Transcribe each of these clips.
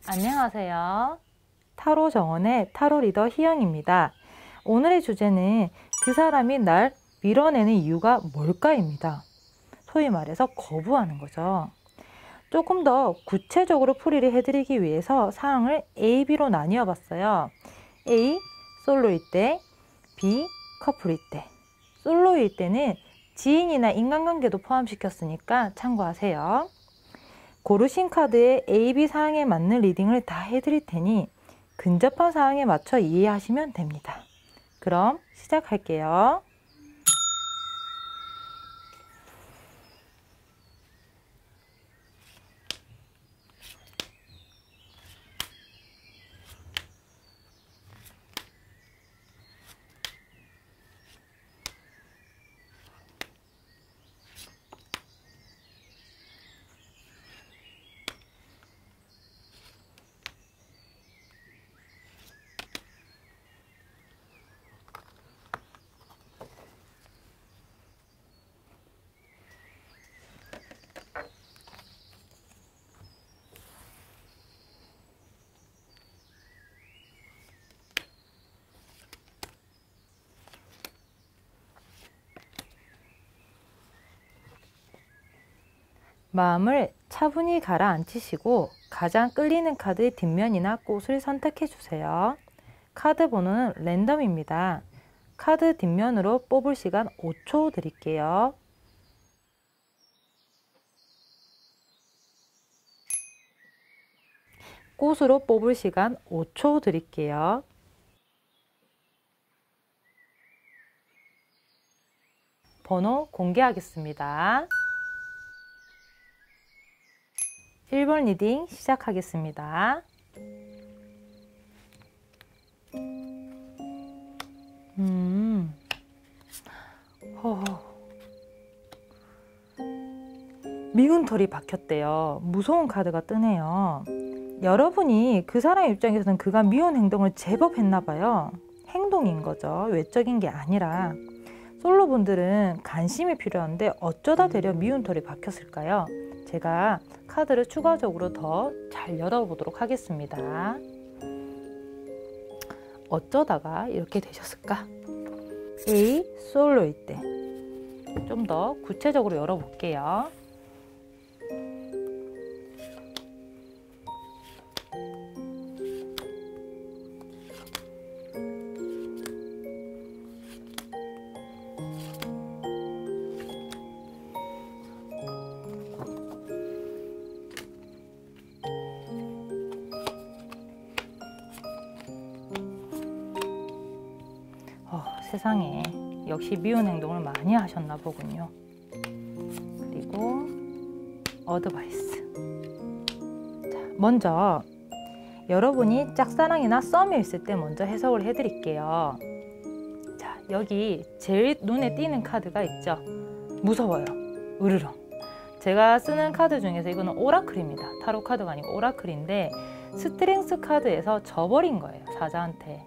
안녕하세요. 타로 정원의 타로 리더 희영입니다. 오늘의 주제는 그 사람이 날 밀어내는 이유가 뭘까입니다. 소위 말해서 거부하는 거죠. 조금 더 구체적으로 풀이를 해드리기 위해서 사항을 A, B로 나뉘어 봤어요. A, 솔로일 때, B, 커플일 때. 솔로일 때는 지인이나 인간관계도 포함시켰으니까 참고하세요. 고르신 카드의 A, B 사항에 맞는 리딩을 다 해드릴 테니 근접한 사항에 맞춰 이해하시면 됩니다. 그럼 시작할게요. 마음을 차분히 가라앉히시고 가장 끌리는 카드의 뒷면이나 꽃을 선택해 주세요. 카드 번호는 랜덤입니다. 카드 뒷면으로 뽑을 시간 5초 드릴게요. 꽃으로 뽑을 시간 5초 드릴게요. 번호 공개하겠습니다. 1번 리딩 시작하겠습니다. 미운 털이 박혔대요. 무서운 카드가 뜨네요. 여러분이 그 사람 입장에서는 그가 미운 행동을 제법 했나 봐요. 행동인 거죠. 외적인 게 아니라. 솔로분들은 관심이 필요한데 어쩌다 되려 미운 털이 박혔을까요? 제가 카드를 추가적으로 더 잘 열어보도록 하겠습니다. 어쩌다가 이렇게 되셨을까? A, 솔로일 때. 좀 더 구체적으로 열어볼게요. 세상에 역시 미운 행동을 많이 하셨나 보군요. 그리고 어드바이스. 자, 먼저 여러분이 짝사랑이나 썸이 있을 때 먼저 해석을 해드릴게요. 자, 여기 제일 눈에 띄는 카드가 있죠. 무서워요. 으르렁. 제가 쓰는 카드 중에서 이거는 오라클입니다. 타로 카드가 아니고 오라클인데 스트렝스 카드에서 져버린 거예요. 사자한테.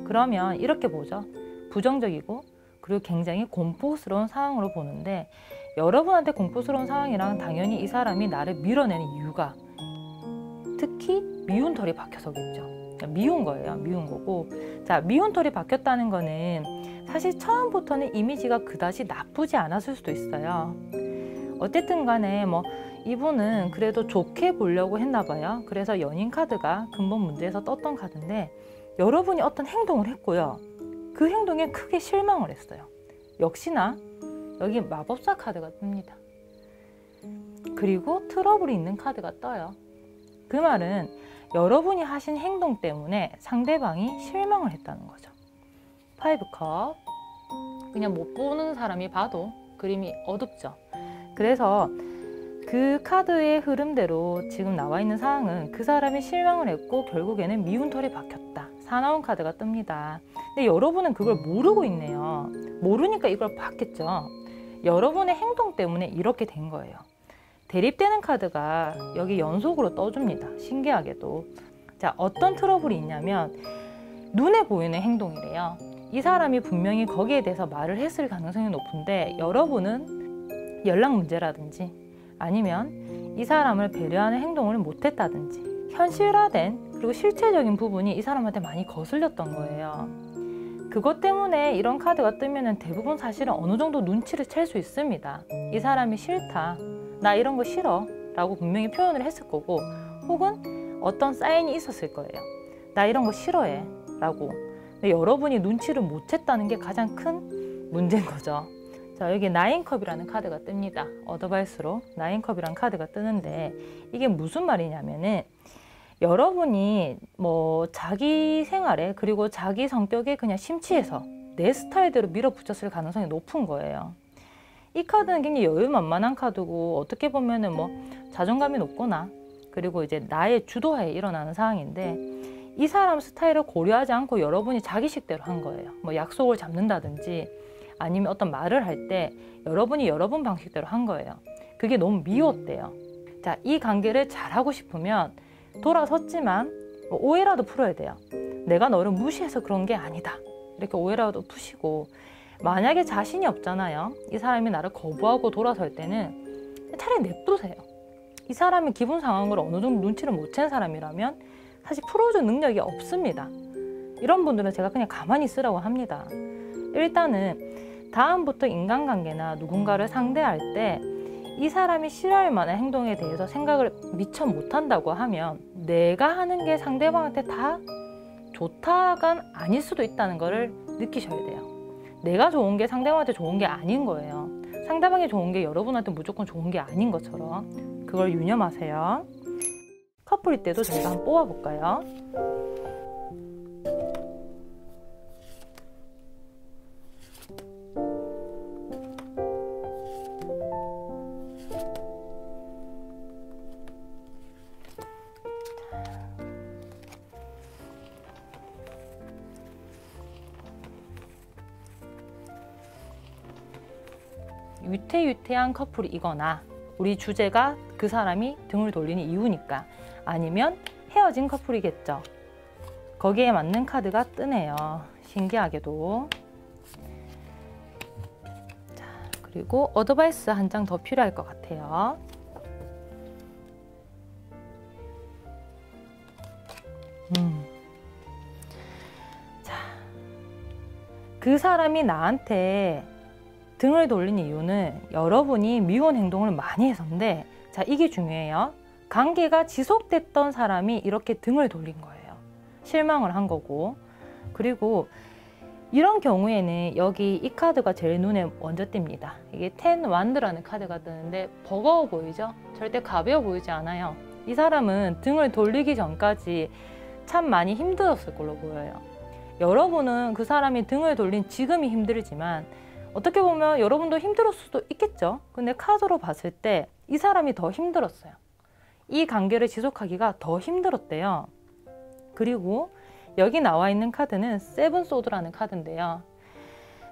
그러면 이렇게 보죠. 부정적이고 그리고 굉장히 공포스러운 상황으로 보는데 여러분한테 공포스러운 상황이랑 당연히 이 사람이 나를 밀어내는 이유가 특히 미운 털이 박혀서겠죠. 그러니까 미운 거예요. 미운 거고. 자, 미운 털이 박혔다는 거는 사실 처음부터는 이미지가 그다지 나쁘지 않았을 수도 있어요. 어쨌든 간에 뭐 이분은 그래도 좋게 보려고 했나 봐요. 그래서 연인 카드가 근본 문제에서 떴던 카드인데 여러분이 어떤 행동을 했고요. 그 행동에 크게 실망을 했어요. 역시나 여기 마법사 카드가 뜹니다. 그리고 트러블이 있는 카드가 떠요. 그 말은 여러분이 하신 행동 때문에 상대방이 실망을 했다는 거죠. 5컵. 그냥 못 보는 사람이 봐도 그림이 어둡죠. 그래서 그 카드의 흐름대로 지금 나와 있는 상황은 그 사람이 실망을 했고 결국에는 미운 털이 박혔다. 사나운 카드가 뜹니다. 근데 여러분은 그걸 모르고 있네요. 모르니까 이걸 봤겠죠. 여러분의 행동 때문에 이렇게 된 거예요. 대립되는 카드가 여기 연속으로 떠줍니다. 신기하게도. 자, 어떤 트러블이 있냐면 눈에 보이는 행동이래요. 이 사람이 분명히 거기에 대해서 말을 했을 가능성이 높은데 여러분은 연락 문제라든지 아니면 이 사람을 배려하는 행동을 못했다든지 현실화된 그리고 실체적인 부분이 이 사람한테 많이 거슬렸던 거예요. 그것 때문에 이런 카드가 뜨면은 대부분 사실은 어느 정도 눈치를 챌 수 있습니다. 이 사람이 싫다, 나 이런 거 싫어 라고 분명히 표현을 했을 거고, 혹은 어떤 사인이 있었을 거예요. 나 이런 거 싫어해 라고. 근데 여러분이 눈치를 못 챘다는 게 가장 큰 문제인 거죠. 자, 여기 나인컵이라는 카드가 뜹니다. 어드바이스로 나인컵이라는 카드가 뜨는데, 이게 무슨 말이냐면은 여러분이 뭐 자기 생활에 그리고 자기 성격에 그냥 심취해서 내 스타일대로 밀어붙였을 가능성이 높은 거예요. 이 카드는 굉장히 여유만만한 카드고, 어떻게 보면은 뭐 자존감이 높거나 그리고 이제 나의 주도하에 일어나는 상황인데, 이 사람 스타일을 고려하지 않고 여러분이 자기식대로 한 거예요. 뭐 약속을 잡는다든지 아니면 어떤 말을 할 때 여러분이 여러분 방식대로 한 거예요. 그게 너무 미웠대요. 자, 이 관계를 잘하고 싶으면 돌아섰지만 오해라도 풀어야 돼요. 내가 너를 무시해서 그런 게 아니다, 이렇게 오해라도 푸시고, 만약에 자신이 없잖아요. 이 사람이 나를 거부하고 돌아설 때는 차라리 냅두세요. 이 사람이 기분 상황을 어느 정도 눈치를 못 챈 사람이라면 사실 풀어줄 능력이 없습니다. 이런 분들은 제가 그냥 가만히 있으라고 합니다. 일단은 다음부터 인간관계나 누군가를 상대할 때 이 사람이 싫어할 만한 행동에 대해서 생각을 미처 못한다고 하면 내가 하는 게 상대방한테 다 좋다가 아닐 수도 있다는 것을 느끼셔야 돼요. 내가 좋은 게 상대방한테 좋은 게 아닌 거예요. 상대방이 좋은 게 여러분한테 무조건 좋은 게 아닌 것처럼 그걸 유념하세요. 커플일 때도 저희가 한번 뽑아볼까요? 위태위태한 커플이거나 우리 주제가 그 사람이 등을 돌리는 이유니까, 아니면 헤어진 커플이겠죠. 거기에 맞는 카드가 뜨네요. 신기하게도. 자, 그리고 어드바이스 한 장 더 필요할 것 같아요. 자, 그 사람이 나한테 등을 돌린 이유는 여러분이 미운 행동을 많이 해서인데, 자, 이게 중요해요. 관계가 지속됐던 사람이 이렇게 등을 돌린 거예요. 실망을 한 거고. 그리고 이런 경우에는 여기 이 카드가 제일 눈에 먼저 띕니다. 이게 10 완드라는 카드가 뜨는데 버거워 보이죠? 절대 가벼워 보이지 않아요. 이 사람은 등을 돌리기 전까지 참 많이 힘들었을 걸로 보여요. 여러분은 그 사람이 등을 돌린 지금이 힘들지만 어떻게 보면 여러분도 힘들었을 수도 있겠죠. 근데 카드로 봤을 때 이 사람이 더 힘들었어요. 이 관계를 지속하기가 더 힘들었대요. 그리고 여기 나와 있는 카드는 세븐 소드라는 카드인데요.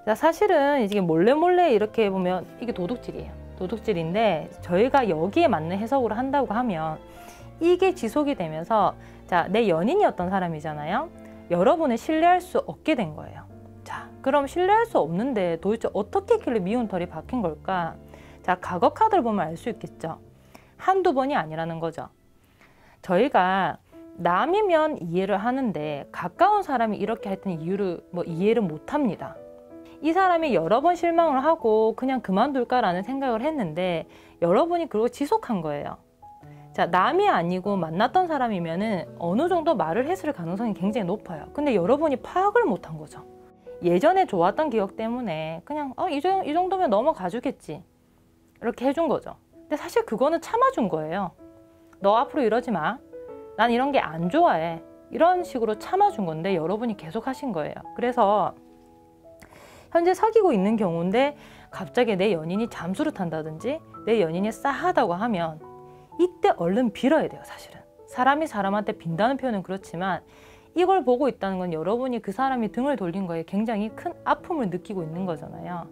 자, 사실은 이게 몰래 이렇게 보면 이게 도둑질이에요. 도둑질인데 저희가 여기에 맞는 해석으로 한다고 하면 이게 지속이 되면서, 자, 내 연인이었던 사람이잖아요. 여러분을 신뢰할 수 없게 된 거예요. 자, 그럼 신뢰할 수 없는데 도대체 어떻게 길래 미운 털이 박힌 걸까? 자, 과거 카드를 보면 알 수 있겠죠. 한두 번이 아니라는 거죠. 저희가 남이면 이해를 하는데 가까운 사람이 이렇게 할 때는 이유를 이해를 못 합니다. 이 사람이 여러 번 실망을 하고 그냥 그만둘까라는 생각을 했는데 여러분이 그걸 지속한 거예요. 자, 남이 아니고 만났던 사람이면은 어느 정도 말을 했을 가능성이 굉장히 높아요. 근데 여러분이 파악을 못한 거죠. 예전에 좋았던 기억 때문에 그냥 이 정도면 넘어가 주겠지, 이렇게 해준 거죠. 근데 사실 그거는 참아준 거예요. 너 앞으로 이러지 마, 난 이런 게 안 좋아해, 이런 식으로 참아준 건데 여러분이 계속 하신 거예요. 그래서 현재 사귀고 있는 경우인데 갑자기 내 연인이 잠수를 탄다든지 내 연인이 싸하다고 하면 이때 얼른 빌어야 돼요. 사실은 사람이 사람한테 빈다는 표현은 그렇지만 이걸 보고 있다는 건 여러분이 그 사람이 등을 돌린 거에 굉장히 큰 아픔을 느끼고 있는 거잖아요.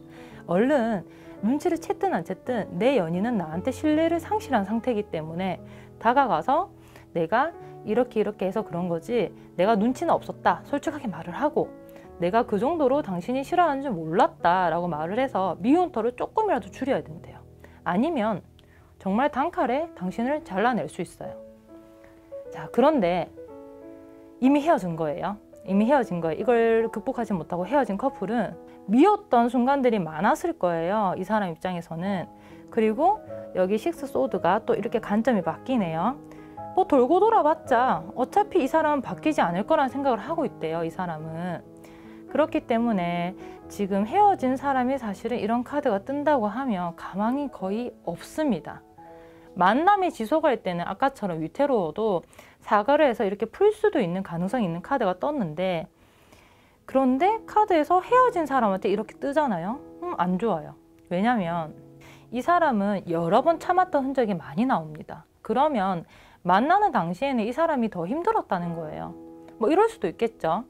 얼른 눈치를 챘든 안 챘든 내 연인은 나한테 신뢰를 상실한 상태이기 때문에 다가가서 내가 이렇게 해서 그런 거지, 내가 눈치는 없었다, 솔직하게 말을 하고 내가 그 정도로 당신이 싫어하는 줄 몰랐다 라고 말을 해서 미운 털을 조금이라도 줄여야 된대요. 아니면 정말 단칼에 당신을 잘라낼 수 있어요. 자, 그런데 이미 헤어진 거예요. 이미 헤어진 거예요. 이걸 극복하지 못하고 헤어진 커플은 미웠던 순간들이 많았을 거예요. 이 사람 입장에서는. 그리고 여기 식스 소드가 또 이렇게 관점이 바뀌네요. 뭐 돌고 돌아봤자 어차피 이 사람은 바뀌지 않을 거라는 생각을 하고 있대요. 이 사람은. 그렇기 때문에 지금 헤어진 사람이 사실은 이런 카드가 뜬다고 하면 가망이 거의 없습니다. 만남이 지속할 때는 아까처럼 위태로워도 사과를 해서 이렇게 풀 수도 있는 가능성이 있는 카드가 떴는데, 그런데 카드에서 헤어진 사람한테 이렇게 뜨잖아요. 안 좋아요. 왜냐면 이 사람은 여러 번 참았던 흔적이 많이 나옵니다. 그러면 만나는 당시에는 이 사람이 더 힘들었다는 거예요. 뭐 이럴 수도 있겠죠.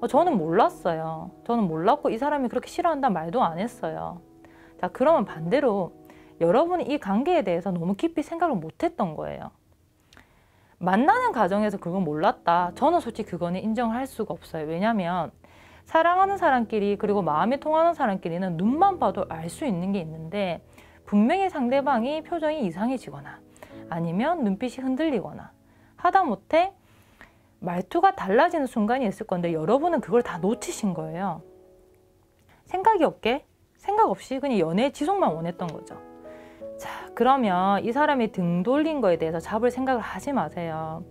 저는 몰랐어요. 저는 몰랐고 이 사람이 그렇게 싫어한다는 말도 안 했어요. 자, 그러면 반대로 여러분이 이 관계에 대해서 너무 깊이 생각을 못 했던 거예요. 만나는 과정에서 그건 몰랐다. 저는 솔직히 그거는 인정할 수가 없어요. 왜냐면 사랑하는 사람끼리, 그리고 마음이 통하는 사람끼리는 눈만 봐도 알 수 있는 게 있는데, 분명히 상대방이 표정이 이상해지거나 아니면 눈빛이 흔들리거나 하다못해 말투가 달라지는 순간이 있을 건데 여러분은 그걸 다 놓치신 거예요. 생각 없이 그냥 연애 지속만 원했던 거죠. 자, 그러면 이 사람이 등 돌린 거에 대해서 잡을 생각을 하지 마세요.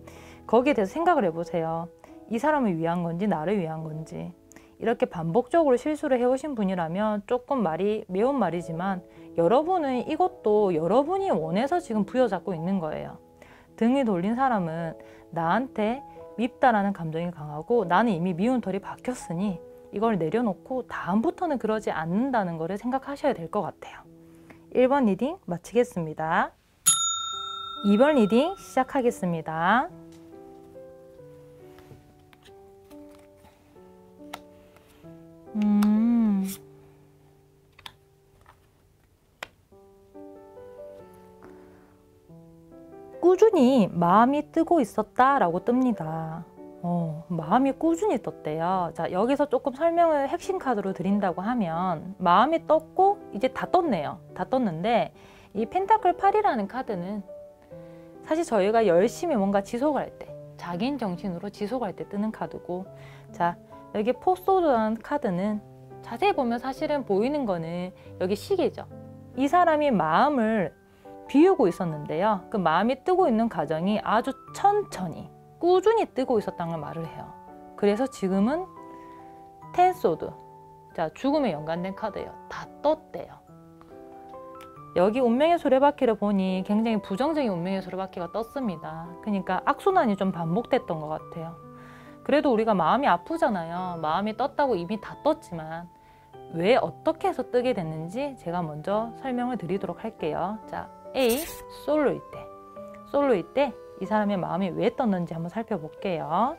거기에 대해서 생각을 해보세요. 이 사람을 위한 건지 나를 위한 건지. 이렇게 반복적으로 실수를 해오신 분이라면 조금 말이 매운 말이지만 여러분은 이것도 여러분이 원해서 지금 부여잡고 있는 거예요. 등이 돌린 사람은 나한테 밉다라는 감정이 강하고 나는 이미 미운 털이 박혔으니 이걸 내려놓고 다음부터는 그러지 않는다는 거를 생각하셔야 될 것 같아요. 1번 리딩 마치겠습니다. 2번 리딩 시작하겠습니다. 꾸준히 마음이 뜨고 있었다라고 뜹니다. 마음이 꾸준히 떴대요. 자, 여기서 조금 설명을 핵심 카드로 드린다고 하면 마음이 떴고 이제 다 떴네요. 다 떴는데 이 펜타클 8이라는 카드는 사실 저희가 열심히 뭔가 지속할 때, 자기인 정신으로 지속할 때 뜨는 카드고, 자, 여기 포소드라는 카드는 자세히 보면 사실은 보이는 거는 여기 시계죠. 이 사람이 마음을 비우고 있었는데요. 그 마음이 뜨고 있는 과정이 아주 천천히 꾸준히 뜨고 있었다는 걸 말을 해요. 그래서 지금은 텐소드, 자, 죽음에 연관된 카드예요. 다 떴대요. 여기 운명의 수레바퀴를 보니 굉장히 부정적인 운명의 수레바퀴가 떴습니다. 그러니까 악순환이 좀 반복됐던 것 같아요. 그래도 우리가 마음이 아프잖아요. 마음이 떴다고 이미 다 떴지만 왜 어떻게 해서 뜨게 됐는지 제가 먼저 설명을 드리도록 할게요. 자, A, 솔로일 때. 솔로일 때 이 사람의 마음이 왜 떴는지 한번 살펴볼게요.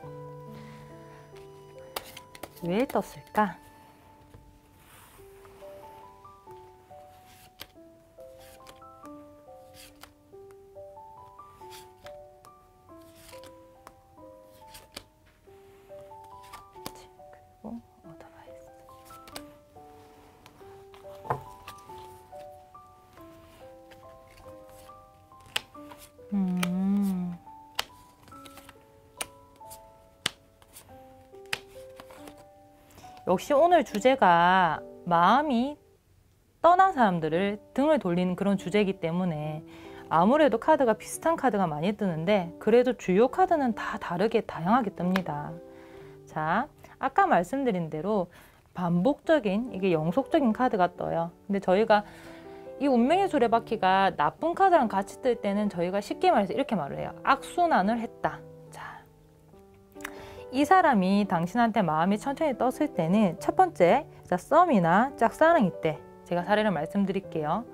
왜 떴을까? 그리고 어드바이스. 역시 오늘 주제가 마음이 떠난 사람들을 등을 돌리는 그런 주제이기 때문에 아무래도 카드가 비슷한 카드가 많이 뜨는데 그래도 주요 카드는 다 다르게 다양하게 뜹니다. 자, 아까 말씀드린 대로 반복적인, 이게 영속적인 카드가 떠요. 근데 저희가 이 운명의 수레바퀴가 나쁜 카드랑 같이 뜰 때는 저희가 쉽게 말해서 이렇게 말을 해요. 악순환을 했다. 자, 이 사람이 당신한테 마음이 천천히 떴을 때는 첫 번째, 자, 썸이나 짝사랑일 때 제가 사례를 말씀드릴게요.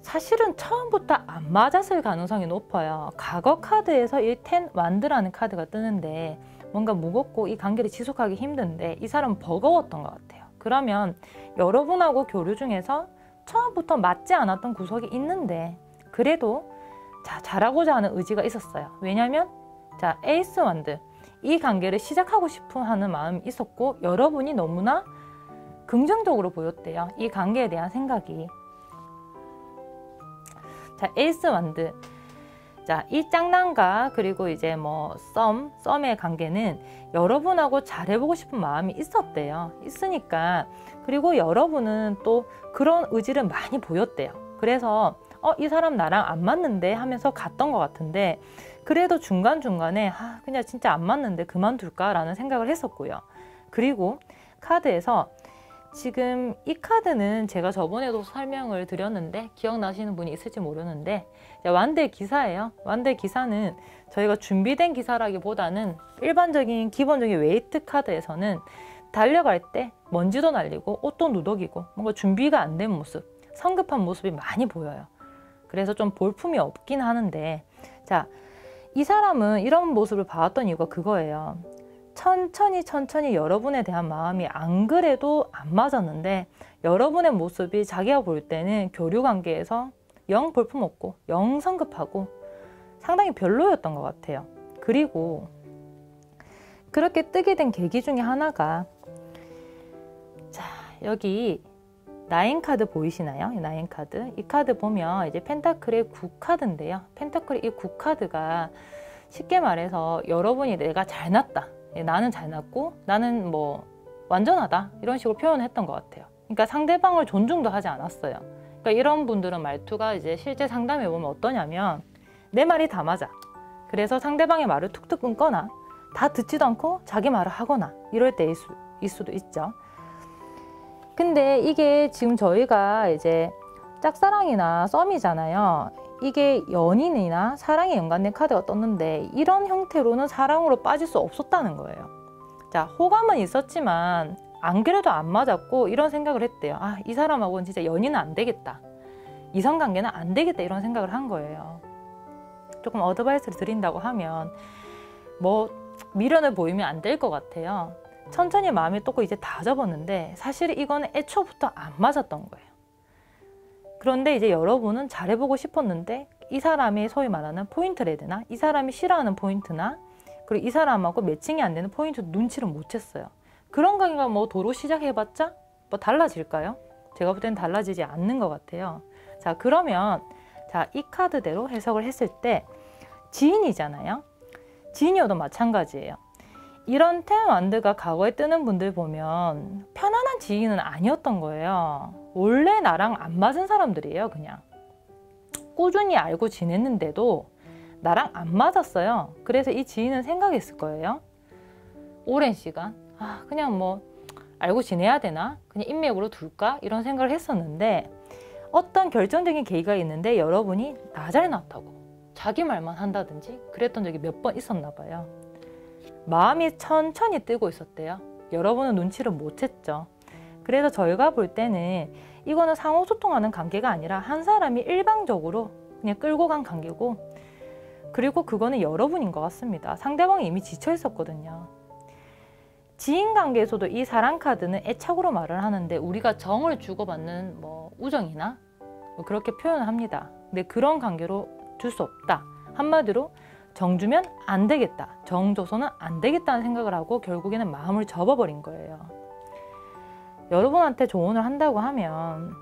사실은 처음부터 안 맞았을 가능성이 높아요. 과거 카드에서 이 텐 완드라는 카드가 뜨는데 뭔가 무겁고 이 관계를 지속하기 힘든데 이 사람은 버거웠던 것 같아요. 그러면 여러분하고 교류 중에서 처음부터 맞지 않았던 구석이 있는데 그래도 자, 잘하고자 하는 의지가 있었어요. 왜냐면 자, 에이스 완드, 이 관계를 시작하고 싶어 하는 마음이 있었고 여러분이 너무나 긍정적으로 보였대요. 이 관계에 대한 생각이. 자, 에이스 완드, 자, 이 짝남과 그리고 이제 뭐 썸의 관계는 여러분하고 잘해보고 싶은 마음이 있었대요. 있으니까. 그리고 여러분은 또 그런 의지를 많이 보였대요. 그래서 이 사람 나랑 안 맞는데 하면서 갔던 것 같은데, 그래도 중간중간에 그냥 진짜 안 맞는데 그만둘까 라는 생각을 했었고요. 그리고 카드에서 지금 이 카드는 제가 저번에도 설명을 드렸는데 기억나시는 분이 있을지 모르는데, 완대 기사예요. 완대 기사는 저희가 준비된 기사라기보다는 일반적인 기본적인 웨이트 카드에서는 달려갈 때 먼지도 날리고 옷도 누더기고 뭔가 준비가 안 된 모습, 성급한 모습이 많이 보여요. 그래서 좀 볼품이 없긴 하는데, 자, 이 사람은 이런 모습을 봐왔던 이유가 그거예요. 천천히 여러분에 대한 마음이 안 그래도 안 맞았는데, 여러분의 모습이 자기가 볼 때는 교류 관계에서 영 볼품 없고 영 성급하고 상당히 별로였던 것 같아요. 그리고 그렇게 뜨게 된 계기 중에 하나가, 자, 여기 나인 카드 보이시나요? 이 나인 카드. 이 카드 보면 이제 펜타클의 9카드인데요. 펜타클의 이 9카드가 쉽게 말해서 여러분이 내가 잘났다, 나는 잘났고 나는 뭐 완전하다, 이런 식으로 표현했던 것 같아요. 그러니까 상대방을 존중도 하지 않았어요. 그러니까 이런 분들은 말투가 이제 실제 상담해 보면 어떠냐면, 내 말이 다 맞아. 그래서 상대방의 말을 툭툭 끊거나 다 듣지도 않고 자기 말을 하거나 이럴 때일 수도 있죠. 근데 이게 지금 저희가 이제 짝사랑이나 썸이잖아요. 이게 연인이나 사랑에 연관된 카드가 떴는데, 이런 형태로는 사랑으로 빠질 수 없었다는 거예요. 자, 호감은 있었지만 안 그래도 안 맞았고 이런 생각을 했대요. 이 사람하고는 진짜 연인은 안 되겠다, 이성관계는 안 되겠다, 이런 생각을 한 거예요. 조금 어드바이스를 드린다고 하면 뭐 미련을 보이면 안 될 것 같아요. 천천히 마음이 또 이제 다 접었는데 사실 이거는 애초부터 안 맞았던 거예요. 그런데 이제 여러분은 잘해보고 싶었는데, 이 사람이 소위 말하는 포인트레드나 이 사람이 싫어하는 포인트나 그리고 이 사람하고 매칭이 안 되는 포인트 눈치를 못 챘어요. 그런 관계가 뭐 도로 시작해봤자 뭐 달라질까요? 제가 볼 때는 달라지지 않는 것 같아요. 자, 그러면 자, 이 카드대로 해석을 했을 때 지인이잖아요. 지인이어도 마찬가지예요. 이런 텐 완드가 과거에 뜨는 분들 보면 편안한 지인은 아니었던 거예요. 원래 나랑 안 맞은 사람들이에요. 그냥 꾸준히 알고 지냈는데도 나랑 안 맞았어요. 그래서 이 지인은 생각했을 거예요. 오랜 시간 그냥 뭐 알고 지내야 되나, 그냥 인맥으로 둘까, 이런 생각을 했었는데, 어떤 결정적인 계기가 있는데 여러분이 나 잘났다고 자기 말만 한다든지 그랬던 적이 몇 번 있었나 봐요. 마음이 천천히 뜨고 있었대요. 여러분은 눈치를 못 챘죠. 그래서 저희가 볼 때는 이거는 상호소통하는 관계가 아니라 한 사람이 일방적으로 그냥 끌고 간 관계고, 그리고 그거는 여러분인 것 같습니다. 상대방이 이미 지쳐 있었거든요. 지인 관계에서도 이 사랑 카드는 애착으로 말을 하는데, 우리가 정을 주고받는 뭐 우정이나 뭐 그렇게 표현을 합니다. 근데 그런 관계로 둘 수 없다. 한마디로 정 주면 안 되겠다, 정 줘서는 안 되겠다는 생각을 하고 결국에는 마음을 접어버린 거예요. 여러분한테 조언을 한다고 하면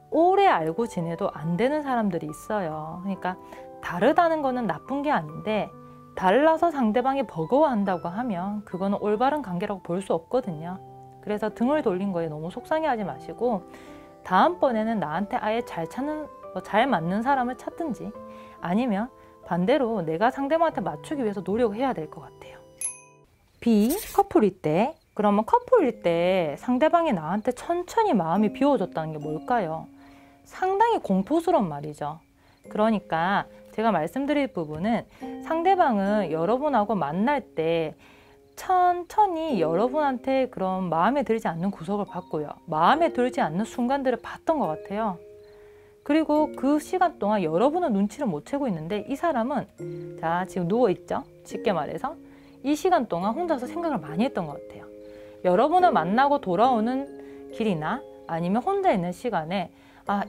오래 알고 지내도 안 되는 사람들이 있어요. 그러니까 다르다는 거는 나쁜 게 아닌데, 달라서 상대방이 버거워한다고 하면 그거는 올바른 관계라고 볼 수 없거든요. 그래서 등을 돌린 거에 너무 속상해하지 마시고, 다음번에는 나한테 아예 잘 맞는 사람을 찾든지, 아니면 반대로 내가 상대방한테 맞추기 위해서 노력을 해야 될 것 같아요. B, 커플일 때. 그러면 커플일 때 상대방이 나한테 천천히 마음이 비워졌다는 게 뭘까요? 상당히 공포스러운 말이죠. 그러니까 제가 말씀드릴 부분은, 상대방은 여러분하고 만날 때 천천히 여러분한테 그런 마음에 들지 않는 구석을 봤고요. 마음에 들지 않는 순간들을 봤던 것 같아요. 그리고 그 시간 동안 여러분은 눈치를 못 채고 있는데, 이 사람은 자, 지금 누워있죠? 쉽게 말해서 이 시간 동안 혼자서 생각을 많이 했던 것 같아요. 여러분을 만나고 돌아오는 길이나 아니면 혼자 있는 시간에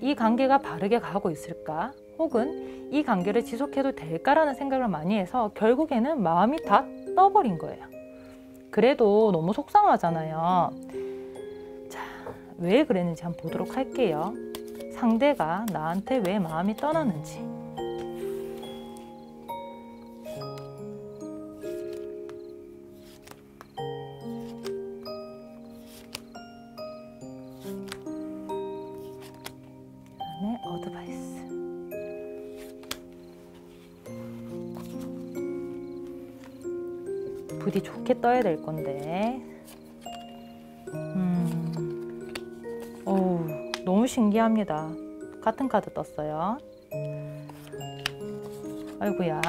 이 관계가 바르게 가고 있을까? 혹은 이 관계를 지속해도 될까라는 생각을 많이 해서 결국에는 마음이 다 떠버린 거예요. 그래도 너무 속상하잖아요. 자, 왜 그랬는지 한번 보도록 할게요. 상대가 나한테 왜 마음이 떠났는지. 부디 좋게 떠야 될 건데. 어우, 너무 신기합니다. 같은 카드 떴어요. 아이고야.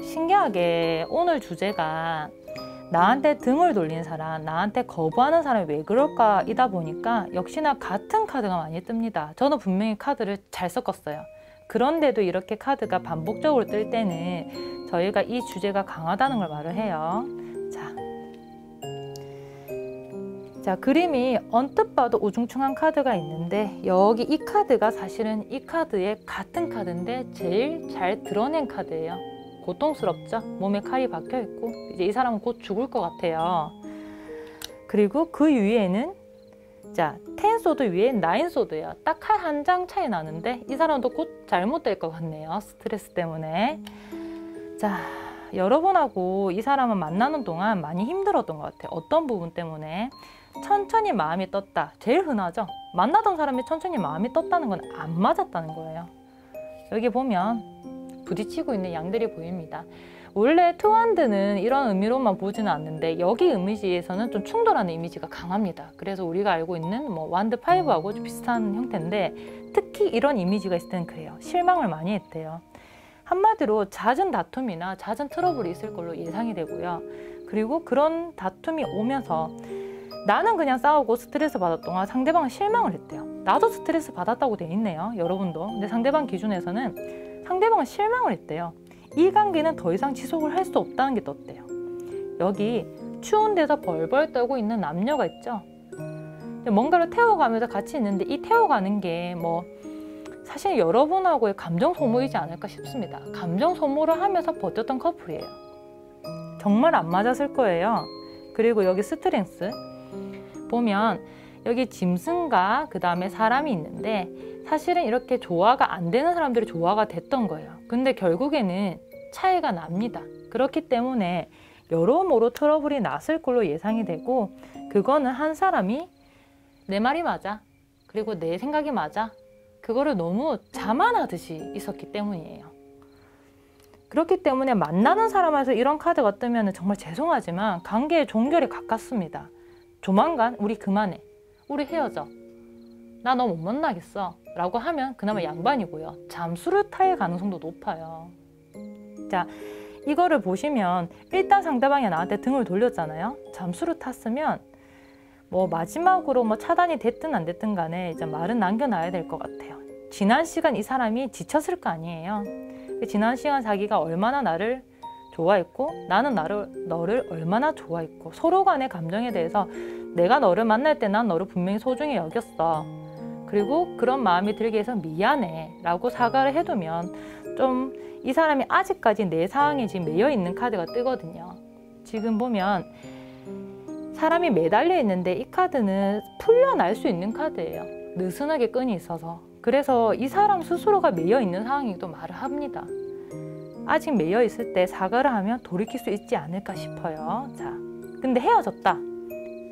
신기하게 오늘 주제가 나한테 등을 돌린 사람, 나한테 거부하는 사람이 왜 그럴까 이다 보니까 역시나 같은 카드가 많이 뜹니다. 저는 분명히 카드를 잘 섞었어요. 그런데도 이렇게 카드가 반복적으로 뜰 때는 저희가 이 주제가 강하다는 걸 말을 해요. 자, 그림이 언뜻 봐도 우중충한 카드가 있는데 여기 이 카드가 사실은 이 카드의 같은 카드인데 제일 잘 드러낸 카드예요. 고통스럽죠? 몸에 칼이 박혀 있고 이제 이 사람은 곧 죽을 것 같아요. 그리고 그 위에는 자, 10소드 위에 9소드예요. 딱 칼 한 장 차이 나는데 이 사람도 곧 잘못될 것 같네요. 스트레스 때문에. 자, 여러분하고 이 사람은 만나는 동안 많이 힘들었던 것 같아요. 어떤 부분 때문에? 천천히 마음이 떴다. 제일 흔하죠? 만나던 사람이 천천히 마음이 떴다는 건 안 맞았다는 거예요. 여기 보면 부딪히고 있는 양들이 보입니다. 원래 투핸드는 이런 의미로만 보지는 않는데 여기 이미지에서는 좀 충돌하는 이미지가 강합니다. 그래서 우리가 알고 있는 뭐 완드 5하고 좀 비슷한 형태인데 특히 이런 이미지가 있을 때는 그래요. 실망을 많이 했대요. 한마디로 잦은 다툼이나 잦은 트러블이 있을 걸로 예상이 되고요. 그리고 그런 다툼이 오면서 나는 그냥 싸우고 스트레스 받았던 동안 상대방은 실망을 했대요. 나도 스트레스 받았다고 돼 있네요. 여러분도. 근데 상대방 기준에서는 상대방은 실망을 했대요. 이 관계는 더 이상 지속을 할 수 없다는 게 떴대요. 여기 추운 데서 벌벌 떨고 있는 남녀가 있죠. 뭔가를 태워가면서 같이 있는데 이 태워가는 게 뭐 사실 여러분하고의 감정 소모이지 않을까 싶습니다. 감정 소모를 하면서 버텼던 커플이에요. 정말 안 맞았을 거예요. 그리고 여기 스트렝스 보면 여기 짐승과 그 다음에 사람이 있는데 사실은 이렇게 조화가 안 되는 사람들이 조화가 됐던 거예요. 근데 결국에는 차이가 납니다. 그렇기 때문에 여러모로 트러블이 났을 걸로 예상이 되고 그거는 한 사람이 내 말이 맞아. 그리고 내 생각이 맞아. 그거를 너무 자만하듯이 있었기 때문이에요. 그렇기 때문에 만나는 사람에서 이런 카드가 뜨면 정말 죄송하지만 관계의 종결에 가깝습니다. 조만간 우리 그만해. 우리 헤어져. 나 너 못 만나겠어. 라고 하면 그나마 양반이고요. 잠수를 탈 가능성도 높아요. 자, 이거를 보시면 일단 상대방이 나한테 등을 돌렸잖아요. 잠수를 탔으면 뭐 마지막으로 뭐 차단이 됐든 안 됐든 간에 이제 말은 남겨놔야 될 것 같아요. 지난 시간 이 사람이 지쳤을 거 아니에요. 지난 시간 자기가 얼마나 나를 좋아했고 나는 너를 얼마나 좋아했고 서로 간의 감정에 대해서 내가 너를 만날 때 난 너를 분명히 소중히 여겼어. 그리고 그런 마음이 들게 해서 미안해 라고 사과를 해두면 좀 이 사람이 아직까지 내 상황에 지금 매여 있는 카드가 뜨거든요. 지금 보면 사람이 매달려 있는데 이 카드는 풀려날 수 있는 카드예요. 느슨하게 끈이 있어서. 그래서 이 사람 스스로가 매여 있는 상황이기도 말을 합니다. 아직 매여 있을 때 사과를 하면 돌이킬 수 있지 않을까 싶어요. 자, 근데 헤어졌다.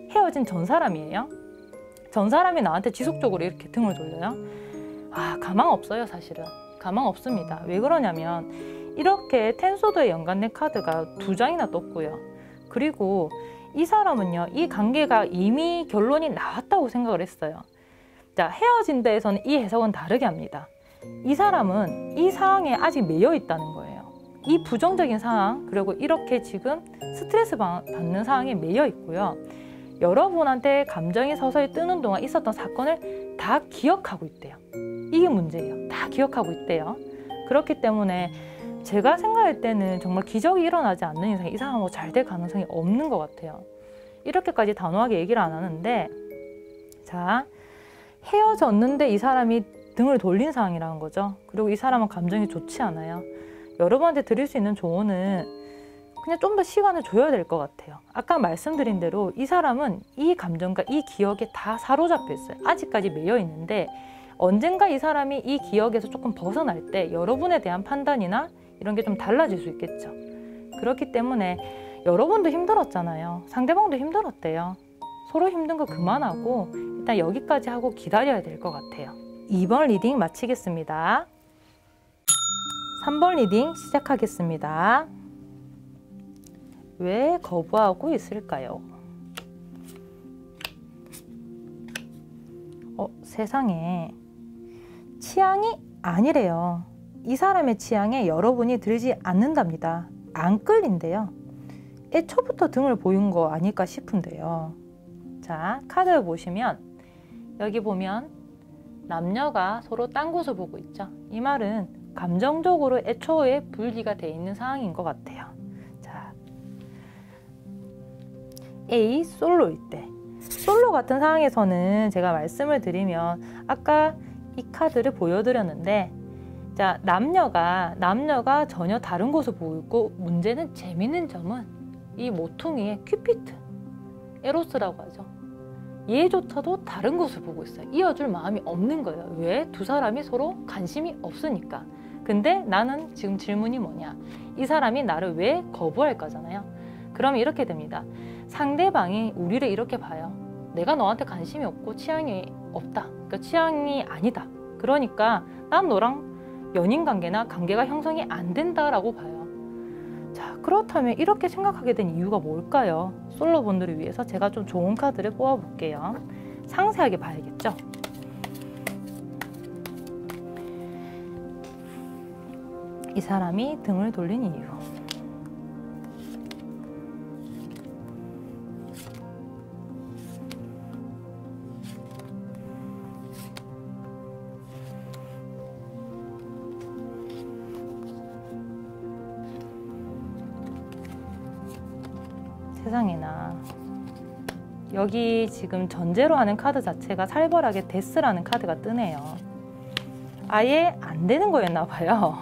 헤어진 전 사람이에요. 전 사람이 나한테 지속적으로 이렇게 등을 돌려요. 아, 가망 없어요, 사실은. 가망 없습니다. 왜 그러냐면 이렇게 텐소드에 연관된 카드가 2장이나 떴고요. 그리고 이 사람은요, 이 관계가 이미 결론이 나왔다고 생각을 했어요. 자, 헤어진 데에서는 이 해석은 다르게 합니다. 이 사람은 이 상황에 아직 매여 있다는 거예요. 이 부정적인 상황, 그리고 이렇게 지금 스트레스 받는 상황에 매여 있고요. 여러분한테 감정이 서서히 뜨는 동안 있었던 사건을 다 기억하고 있대요. 이게 문제예요. 다 기억하고 있대요. 그렇기 때문에 제가 생각할 때는 정말 기적이 일어나지 않는 이상 이 사람하고 잘 될 가능성이 없는 것 같아요. 이렇게까지 단호하게 얘기를 안 하는데, 자, 헤어졌는데 이 사람이 등을 돌린 상황이라는 거죠. 그리고 이 사람은 감정이 좋지 않아요. 여러분한테 드릴 수 있는 조언은 그냥 좀 더 시간을 줘야 될 것 같아요. 아까 말씀드린 대로 이 사람은 이 감정과 이 기억에 다 사로잡혀 있어요. 아직까지 매여 있는데 언젠가 이 사람이 이 기억에서 조금 벗어날 때 여러분에 대한 판단이나 이런 게 좀 달라질 수 있겠죠. 그렇기 때문에 여러분도 힘들었잖아요. 상대방도 힘들었대요. 서로 힘든 거 그만하고 일단 여기까지 하고 기다려야 될 것 같아요. 2번 리딩 마치겠습니다. 3번 리딩 시작하겠습니다. 왜 거부하고 있을까요? 세상에, 취향이 아니래요. 이 사람의 취향에 여러분이 들지 않는답니다. 안 끌린대요. 애초부터 등을 보인 거 아닐까 싶은데요. 자, 카드를 보시면 여기 보면 남녀가 서로 딴 곳을 보고 있죠. 이 말은 감정적으로 애초에 분리가 돼 있는 상황인 것 같아요. 자, A 솔로일 때, 솔로 같은 상황에서는 제가 말씀을 드리면 아까 이 카드를 보여드렸는데, 자, 남녀가 전혀 다른 곳을 보고 있고, 문제는 재밌는 점은 이 모퉁이의 큐피트, 에로스라고 하죠. 얘조차도 다른 곳을 보고 있어요. 이어줄 마음이 없는 거예요. 왜? 두 사람이 서로 관심이 없으니까. 근데 나는 지금 질문이 뭐냐? 이 사람이 나를 왜 거부할까잖아요. 그러면 이렇게 됩니다. 상대방이 우리를 이렇게 봐요. 내가 너한테 관심이 없고 취향이 없다. 그러니까 취향이 아니다. 그러니까 난 너랑 연인 관계나 관계가 형성이 안 된다라고 봐요. 자, 그렇다면 이렇게 생각하게 된 이유가 뭘까요? 솔로분들을 위해서 제가 좀 좋은 카드를 뽑아볼게요. 상세하게 봐야겠죠? 이 사람이 등을 돌린 이유. 세상에나, 여기 지금 전제로 하는 카드 자체가 살벌하게 데스라는 카드가 뜨네요. 아예 안 되는 거였나 봐요.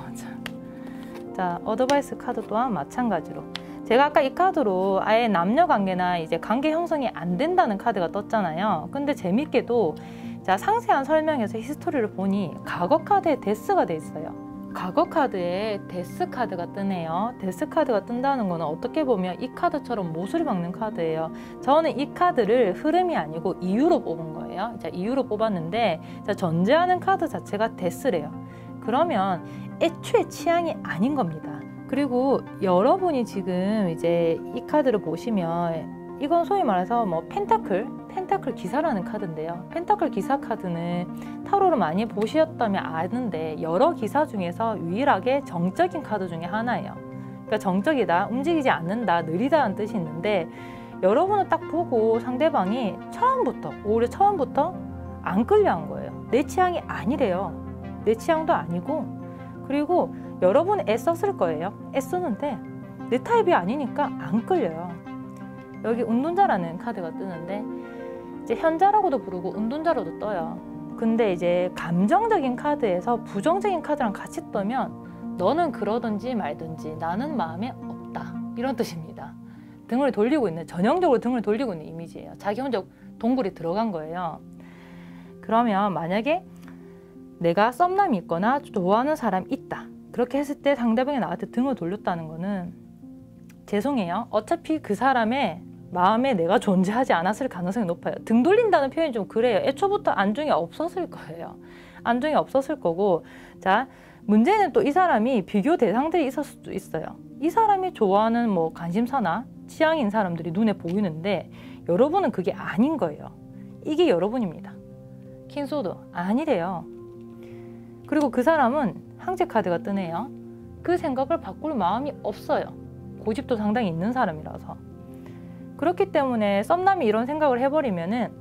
자, 어드바이스 카드 또한 마찬가지로, 제가 아까 이 카드로 아예 남녀 관계나 이제 관계 형성이 안 된다는 카드가 떴잖아요. 근데 재밌게도, 자, 상세한 설명에서 히스토리를 보니 과거 카드에 데스가 돼 있어요. 과거 카드에 데스 카드가 뜨네요. 데스 카드가 뜬다는 거는 어떻게 보면 이 카드처럼 못을 박는 카드예요. 저는 이 카드를 흐름이 아니고 이유로 뽑은 거예요. 자, 이유로 뽑았는데, 자, 전제하는 카드 자체가 데스래요. 그러면 애초에 취향이 아닌 겁니다. 그리고 여러분이 지금 이제 이 카드를 보시면 이건 소위 말해서 뭐 펜타클 기사라는 카드인데요. 펜타클 기사 카드는 타로를 많이 보셨다면 아는데, 여러 기사 중에서 유일하게 정적인 카드 중에 하나예요. 그러니까 정적이다, 움직이지 않는다, 느리다는 뜻이 있는데, 여러분은 딱 보고 상대방이 오히려 처음부터 안 끌려한 거예요. 내 취향이 아니래요. 내 취향도 아니고, 그리고 여러분 애썼을 거예요. 애썼는데 내 타입이 아니니까 안 끌려요. 여기 운둔자라는 카드가 뜨는데, 이제 현자라고도 부르고 운둔자로도 떠요. 근데 이제 감정적인 카드에서 부정적인 카드랑 같이 뜨면 너는 그러든지 말든지 나는 마음에 없다, 이런 뜻입니다. 등을 돌리고 있는, 전형적으로 등을 돌리고 있는 이미지예요. 자기 혼자 동굴이 들어간 거예요. 그러면 만약에 내가 썸남이 있거나 좋아하는 사람이 있다, 그렇게 했을 때 상대방이 나한테 등을 돌렸다는 거는, 죄송해요, 어차피 그 사람의 마음에 내가 존재하지 않았을 가능성이 높아요. 등 돌린다는 표현이 좀 그래요. 애초부터 안중이 없었을 거예요. 안중이 없었을 거고, 자, 문제는 또 이 사람이 비교 대상들이 있을 수도 있어요. 이 사람이 좋아하는 뭐 관심사나 취향인 사람들이 눈에 보이는데, 여러분은 그게 아닌 거예요. 이게 여러분입니다. 킹소드 아니래요. 그리고 그 사람은 항제 카드가 뜨네요. 그 생각을 바꿀 마음이 없어요. 고집도 상당히 있는 사람이라서. 그렇기 때문에 썸남이 이런 생각을 해버리면은,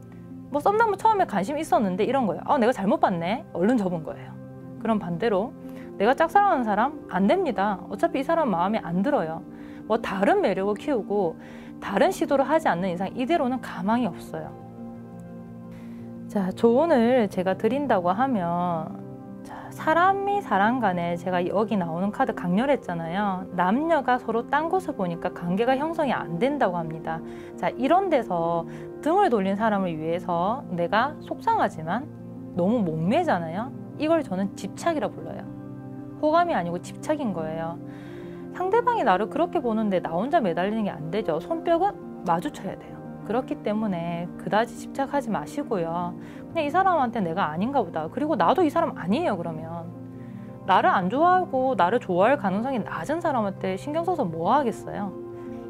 뭐 썸남은 처음에 관심이 있었는데 이런 거예요. 아, 내가 잘못 봤네. 얼른 접은 거예요. 그럼 반대로 내가 짝사랑하는 사람 안 됩니다. 어차피 이 사람 마음에 안 들어요. 뭐 다른 매력을 키우고 다른 시도를 하지 않는 이상 이대로는 가망이 없어요. 자, 조언을 제가 드린다고 하면, 사람이 사람 간에, 제가 여기 나오는 카드 강렬했잖아요. 남녀가 서로 딴 곳을 보니까 관계가 형성이 안 된다고 합니다. 자, 이런 데서 등을 돌린 사람을 위해서 내가 속상하지만 너무 목매잖아요. 이걸 저는 집착이라 불러요. 호감이 아니고 집착인 거예요. 상대방이 나를 그렇게 보는데 나 혼자 매달리는 게 안 되죠. 손뼉은 마주쳐야 돼요. 그렇기 때문에 그다지 집착하지 마시고요. 그냥 이 사람한테 내가 아닌가 보다. 그리고 나도 이 사람 아니에요. 그러면 나를 안 좋아하고 나를 좋아할 가능성이 낮은 사람한테 신경 써서 뭐 하겠어요.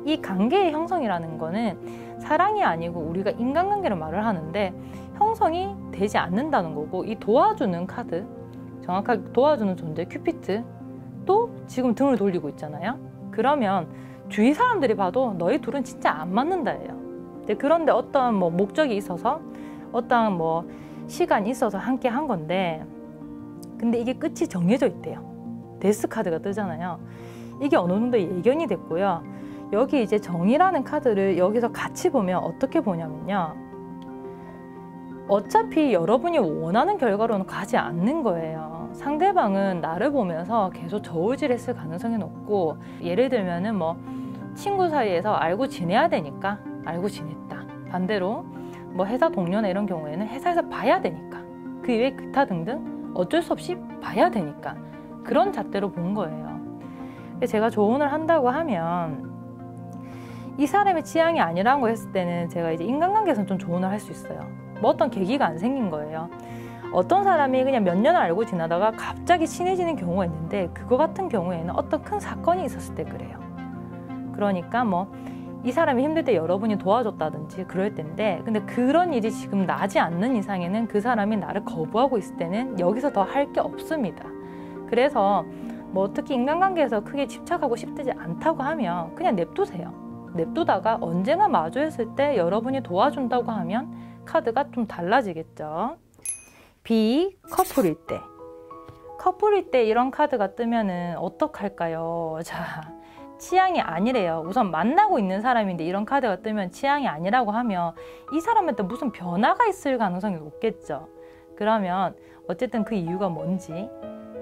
이 관계의 형성이라는 거는 사랑이 아니고 우리가 인간관계를 말을 하는데 형성이 되지 않는다는 거고, 이 도와주는 카드, 정확하게 도와주는 존재 큐피트 또 지금 등을 돌리고 있잖아요. 그러면 주위 사람들이 봐도 너희 둘은 진짜 안 맞는다예요. 그런데 어떤 뭐 목적이 있어서 어떤 뭐 시간이 있어서 함께 한 건데, 근데 이게 끝이 정해져 있대요. 데스 카드가 뜨잖아요. 이게 어느 정도 예견이 됐고요. 여기 이제 정의라는 카드를 여기서 같이 보면 어떻게 보냐면요, 어차피 여러분이 원하는 결과로는 가지 않는 거예요. 상대방은 나를 보면서 계속 저울질했을 가능성이 높고, 예를 들면은 뭐 친구 사이에서 알고 지내야 되니까 알고 지냈다. 반대로 뭐 회사 동료나 이런 경우에는 회사에서 봐야 되니까, 그 이외에 기타 등등 어쩔 수 없이 봐야 되니까 그런 잣대로 본 거예요. 제가 조언을 한다고 하면 이 사람의 취향이 아니라고 했을 때는 제가 이제 인간관계에서는 좀 조언을 할 수 있어요. 뭐 어떤 계기가 안 생긴 거예요. 어떤 사람이 그냥 몇 년을 알고 지나다가 갑자기 친해지는 경우가 있는데, 그거 같은 경우에는 어떤 큰 사건이 있었을 때 그래요. 그러니까 뭐 이 사람이 힘들 때 여러분이 도와줬다든지 그럴 텐데, 근데 그런 일이 지금 나지 않는 이상에는 그 사람이 나를 거부하고 있을 때는 여기서 더 할 게 없습니다. 그래서 뭐 특히 인간관계에서 크게 집착하고 싶지 않다고 하면 그냥 냅두세요. 냅두다가 언젠가 마주했을 때 여러분이 도와준다고 하면 카드가 좀 달라지겠죠. B, 커플일 때. 커플일 때 이런 카드가 뜨면은 어떡할까요? 자, 취향이 아니래요. 우선 만나고 있는 사람인데 이런 카드가 뜨면 취향이 아니라고 하면 이 사람한테 무슨 변화가 있을 가능성이 높겠죠. 그러면 어쨌든 그 이유가 뭔지,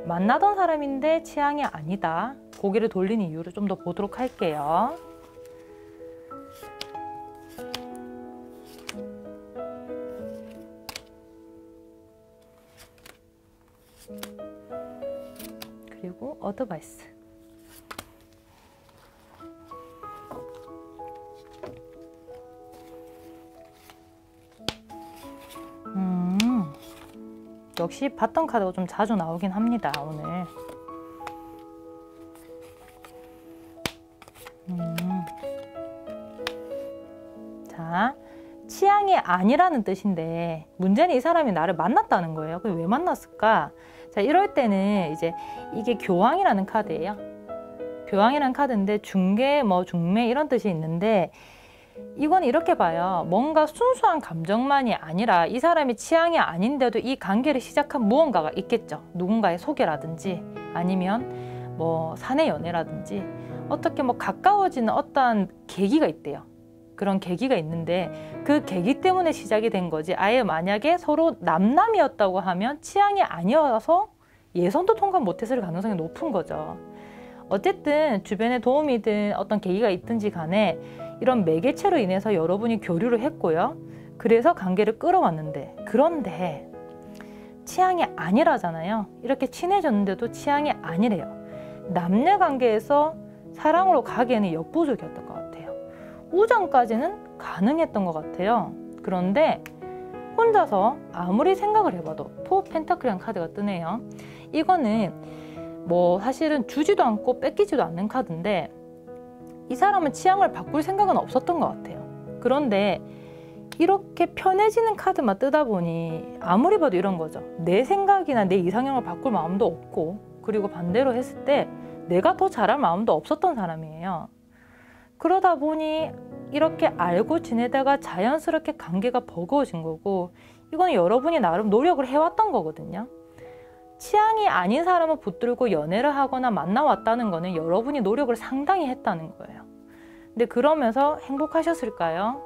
만나던 사람인데 취향이 아니다, 고개를 돌리는 이유를 좀 더 보도록 할게요. 그리고 어드바이스. 역시 봤던 카드가 좀 자주 나오긴 합니다, 오늘. 자, 취향이 아니라는 뜻인데 문제는 이 사람이 나를 만났다는 거예요. 그럼 왜 만났을까? 자, 이럴 때는 이제 이게 교황이라는 카드예요. 교황이라는 카드인데 중계, 뭐 중매 이런 뜻이 있는데, 이건 이렇게 봐요. 뭔가 순수한 감정만이 아니라 이 사람이 취향이 아닌데도 이 관계를 시작한 무언가가 있겠죠. 누군가의 소개라든지 아니면 뭐 사내 연애라든지 어떻게 뭐 가까워지는 어떠한 계기가 있대요. 그런 계기가 있는데 그 계기 때문에 시작이 된 거지, 아예 만약에 서로 남남이었다고 하면 취향이 아니어서 예선도 통과 못했을 가능성이 높은 거죠. 어쨌든 주변에 도움이든 어떤 계기가 있든지 간에 이런 매개체로 인해서 여러분이 교류를 했고요. 그래서 관계를 끌어왔는데, 그런데 취향이 아니라잖아요. 이렇게 친해졌는데도 취향이 아니래요. 남녀 관계에서 사랑으로 가기에는 역부족이었던 것 같아요. 우정까지는 가능했던 것 같아요. 그런데 혼자서 아무리 생각을 해봐도, 포 펜타클이라는 카드가 뜨네요. 이거는 뭐 사실은 주지도 않고 뺏기지도 않는 카드인데 이 사람은 취향을 바꿀 생각은 없었던 것 같아요. 그런데 이렇게 편해지는 카드만 뜨다 보니 아무리 봐도 이런 거죠. 내 생각이나 내 이상형을 바꿀 마음도 없고, 그리고 반대로 했을 때 내가 더 잘할 마음도 없었던 사람이에요. 그러다 보니 이렇게 알고 지내다가 자연스럽게 관계가 버거워진 거고, 이건 여러분이 나름 노력을 해왔던 거거든요. 취향이 아닌 사람을 붙들고 연애를 하거나 만나왔다는 거는 여러분이 노력을 상당히 했다는 거예요. 근데 그러면서 행복하셨을까요?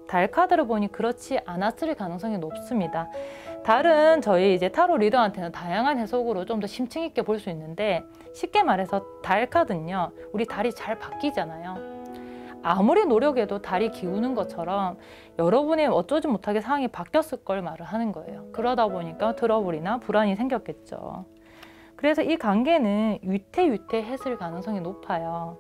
달 카드를 보니 그렇지 않았을 가능성이 높습니다. 달은 저희 이제 타로 리더한테는 다양한 해석으로 좀 더 심층 있게 볼 수 있는데, 쉽게 말해서 달 카드는요, 우리 달이 잘 바뀌잖아요. 아무리 노력해도 달이 기우는 것처럼 여러분의 어쩌지 못하게 상황이 바뀌었을 걸 말을 하는 거예요. 그러다 보니까 트러블이나 불안이 생겼겠죠. 그래서 이 관계는 위태위태했을 가능성이 높아요.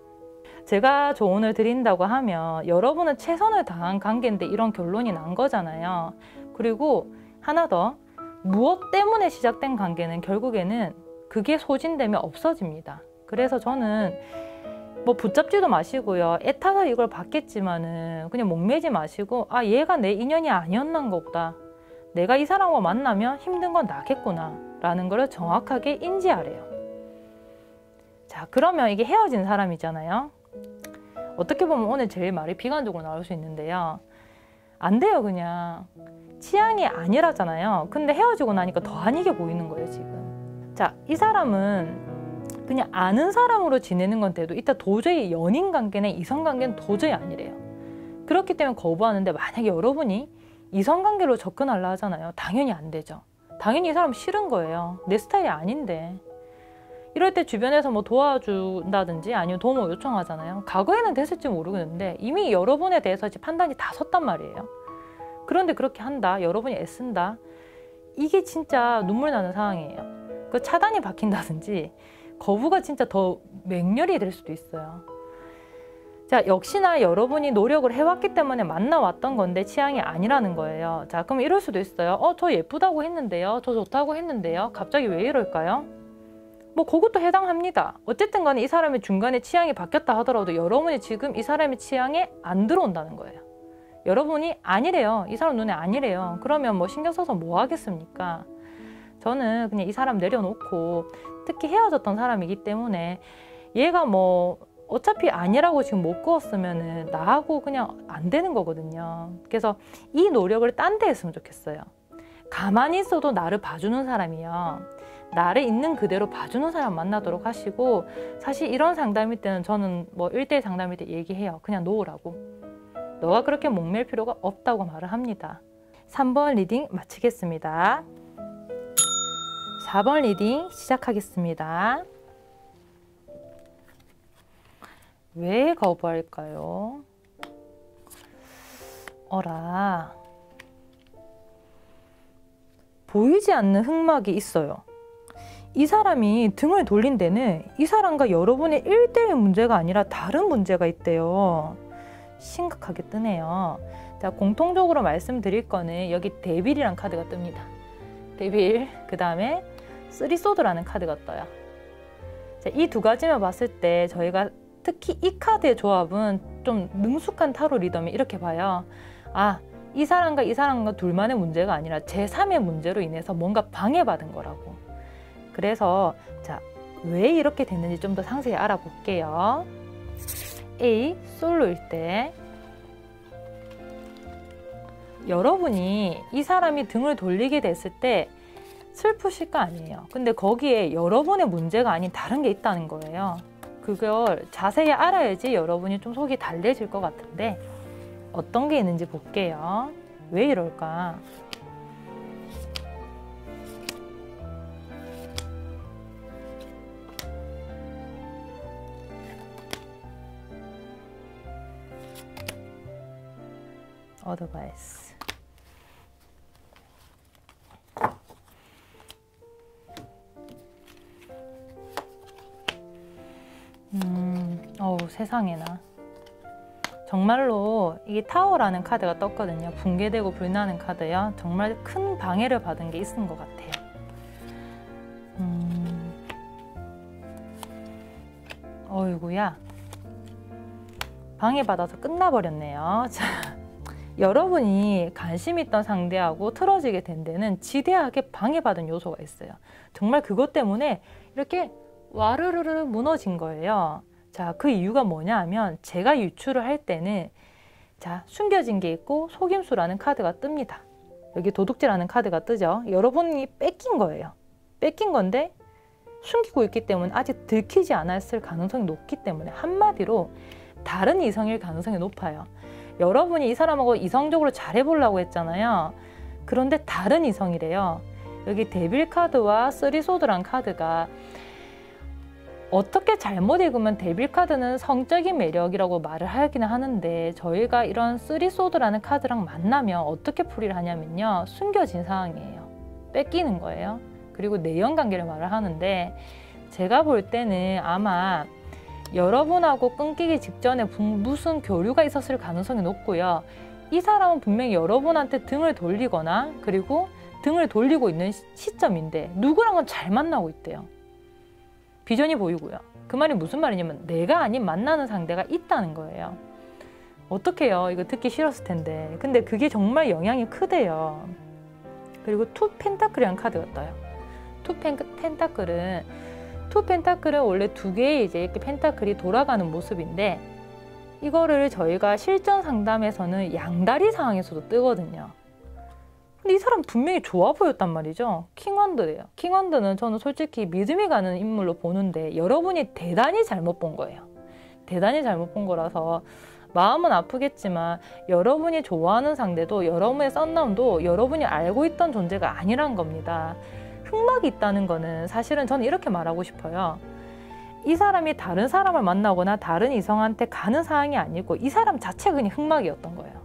제가 조언을 드린다고 하면 여러분은 최선을 다한 관계인데 이런 결론이 난 거잖아요. 그리고 하나 더, 무엇 때문에 시작된 관계는 결국에는 그게 소진되면 없어집니다. 그래서 저는 뭐 붙잡지도 마시고요. 애타서 이걸 받겠지만은 그냥 목매지 마시고, 아, 얘가 내 인연이 아니었나 보다. 내가 이 사람과 만나면 힘든 건 나겠구나 라는 걸 정확하게 인지하래요. 자, 그러면 이게 헤어진 사람이잖아요. 어떻게 보면 오늘 제일 말이 비관적으로 나올 수 있는데요. 안 돼요. 그냥 취향이 아니라잖아요. 근데 헤어지고 나니까 더 아니게 보이는 거예요 지금. 자, 이 사람은 그냥 아는 사람으로 지내는 건 돼도 이따 도저히 연인 관계나 이성 관계는 도저히 아니래요. 그렇기 때문에 거부하는데, 만약에 여러분이 이성 관계로 접근하려 하잖아요. 당연히 안 되죠. 당연히 이 사람 싫은 거예요. 내 스타일이 아닌데. 이럴 때 주변에서 뭐 도와준다든지 아니면 도움을 요청하잖아요. 과거에는 됐을지 모르겠는데 이미 여러분에 대해서 판단이 다 섰단 말이에요. 그런데 그렇게 한다, 여러분이 애쓴다, 이게 진짜 눈물 나는 상황이에요. 그 차단이 박힌다든지 거부가 진짜 더 맹렬히 될 수도 있어요. 자, 역시나 여러분이 노력을 해왔기 때문에 만나왔던 건데 취향이 아니라는 거예요. 자, 그럼 이럴 수도 있어요. 저 예쁘다고 했는데요, 저 좋다고 했는데요, 갑자기 왜 이럴까요? 뭐 그것도 해당합니다. 어쨌든 간에 이 사람의 중간에 취향이 바뀌었다 하더라도 여러분이 지금 이 사람의 취향에 안 들어온다는 거예요. 여러분이 아니래요. 이 사람 눈에 아니래요. 그러면 뭐 신경 써서 뭐 하겠습니까? 저는 그냥 이 사람 내려놓고, 특히 헤어졌던 사람이기 때문에 얘가 뭐 어차피 아니라고 지금 못 그었으면은 나하고 그냥 안 되는 거거든요. 그래서 이 노력을 딴 데 했으면 좋겠어요. 가만히 있어도 나를 봐주는 사람이요, 나를 있는 그대로 봐주는 사람 만나도록 하시고, 사실 이런 상담일 때는 저는 뭐 1대1 상담일 때 얘기해요. 그냥 놓으라고. 너가 그렇게 목맬 필요가 없다고 말을 합니다. 3번 리딩 마치겠습니다. 4번 리딩 시작하겠습니다. 왜 거부할까요? 어라, 보이지 않는 흑막이 있어요. 이 사람이 등을 돌린 데는 이 사람과 여러분의 1대1 문제가 아니라 다른 문제가 있대요. 심각하게 뜨네요. 자, 공통적으로 말씀드릴 거는 여기 데빌이란 카드가 뜹니다. 데빌, 그 다음에 쓰리소드라는 카드가 떠요. 이 두 가지만 봤을 때 저희가 특히 이 카드의 조합은 좀 능숙한 타로 리더면 이렇게 봐요. 아, 이 사람과 이 사람과 둘만의 문제가 아니라 제3의 문제로 인해서 뭔가 방해받은 거라고. 그래서 자, 왜 이렇게 됐는지 좀 더 상세히 알아볼게요. A, 솔로일 때 여러분이 이 사람이 등을 돌리게 됐을 때 슬프실 거 아니에요. 근데 거기에 여러분의 문제가 아닌 다른 게 있다는 거예요. 그걸 자세히 알아야지 여러분이 좀 속이 달래질 것 같은데, 어떤 게 있는지 볼게요. 왜 이럴까? 어드바이스. 어우, 세상에나. 정말로 이게 타워라는 카드가 떴거든요. 붕괴되고 불나는 카드요. 정말 큰 방해를 받은 게 있은 것 같아요. 어이구야. 방해받아서 끝나버렸네요. 자, 여러분이 관심 있던 상대하고 틀어지게 된 데는 지대하게 방해받은 요소가 있어요. 정말 그것 때문에 이렇게 와르르르 무너진 거예요. 자, 그 이유가 뭐냐 하면 제가 유추를 할 때는, 자, 숨겨진 게 있고 속임수라는 카드가 뜹니다. 여기 도둑질하는 카드가 뜨죠. 여러분이 뺏긴 거예요. 뺏긴 건데 숨기고 있기 때문에 아직 들키지 않았을 가능성이 높기 때문에, 한마디로 다른 이성일 가능성이 높아요. 여러분이 이 사람하고 이성적으로 잘해보려고 했잖아요. 그런데 다른 이성이래요. 여기 데빌 카드와 쓰리소드란 카드가 어떻게 잘못 읽으면 데빌 카드는 성적인 매력이라고 말을 하기는 하는데, 저희가 이런 쓰리소드라는 카드랑 만나면 어떻게 풀이를 하냐면요, 숨겨진 상황이에요. 뺏기는 거예요. 그리고 내연 관계를 말을 하는데, 제가 볼 때는 아마 여러분하고 끊기기 직전에 무슨 교류가 있었을 가능성이 높고요. 이 사람은 분명히 여러분한테 등을 돌리거나, 그리고 등을 돌리고 있는 시점인데 누구랑은 잘 만나고 있대요. 비전이 보이고요. 그 말이 무슨 말이냐면 내가 아닌 만나는 상대가 있다는 거예요. 어떡해요? 이거 듣기 싫었을 텐데. 근데 그게 정말 영향이 크대요. 그리고 투 펜타클이라는 카드가 떠요. 투 펜타클은 원래 두 개의 이제 이렇게 펜타클이 돌아가는 모습인데, 이거를 저희가 실전 상담에서는 양다리 상황에서도 뜨거든요. 근데 이 사람 분명히 좋아 보였단 말이죠. 킹원드래요. 킹원드는 저는 솔직히 믿음이 가는 인물로 보는데 여러분이 대단히 잘못 본 거예요. 대단히 잘못 본 거라서 마음은 아프겠지만 여러분이 좋아하는 상대도 여러분의 썬나운도 여러분이 알고 있던 존재가 아니란 겁니다. 흑막이 있다는 거는 사실은 저는 이렇게 말하고 싶어요. 이 사람이 다른 사람을 만나거나 다른 이성한테 가는 상황이 아니고 이 사람 자체가 그냥 흑막이었던 거예요.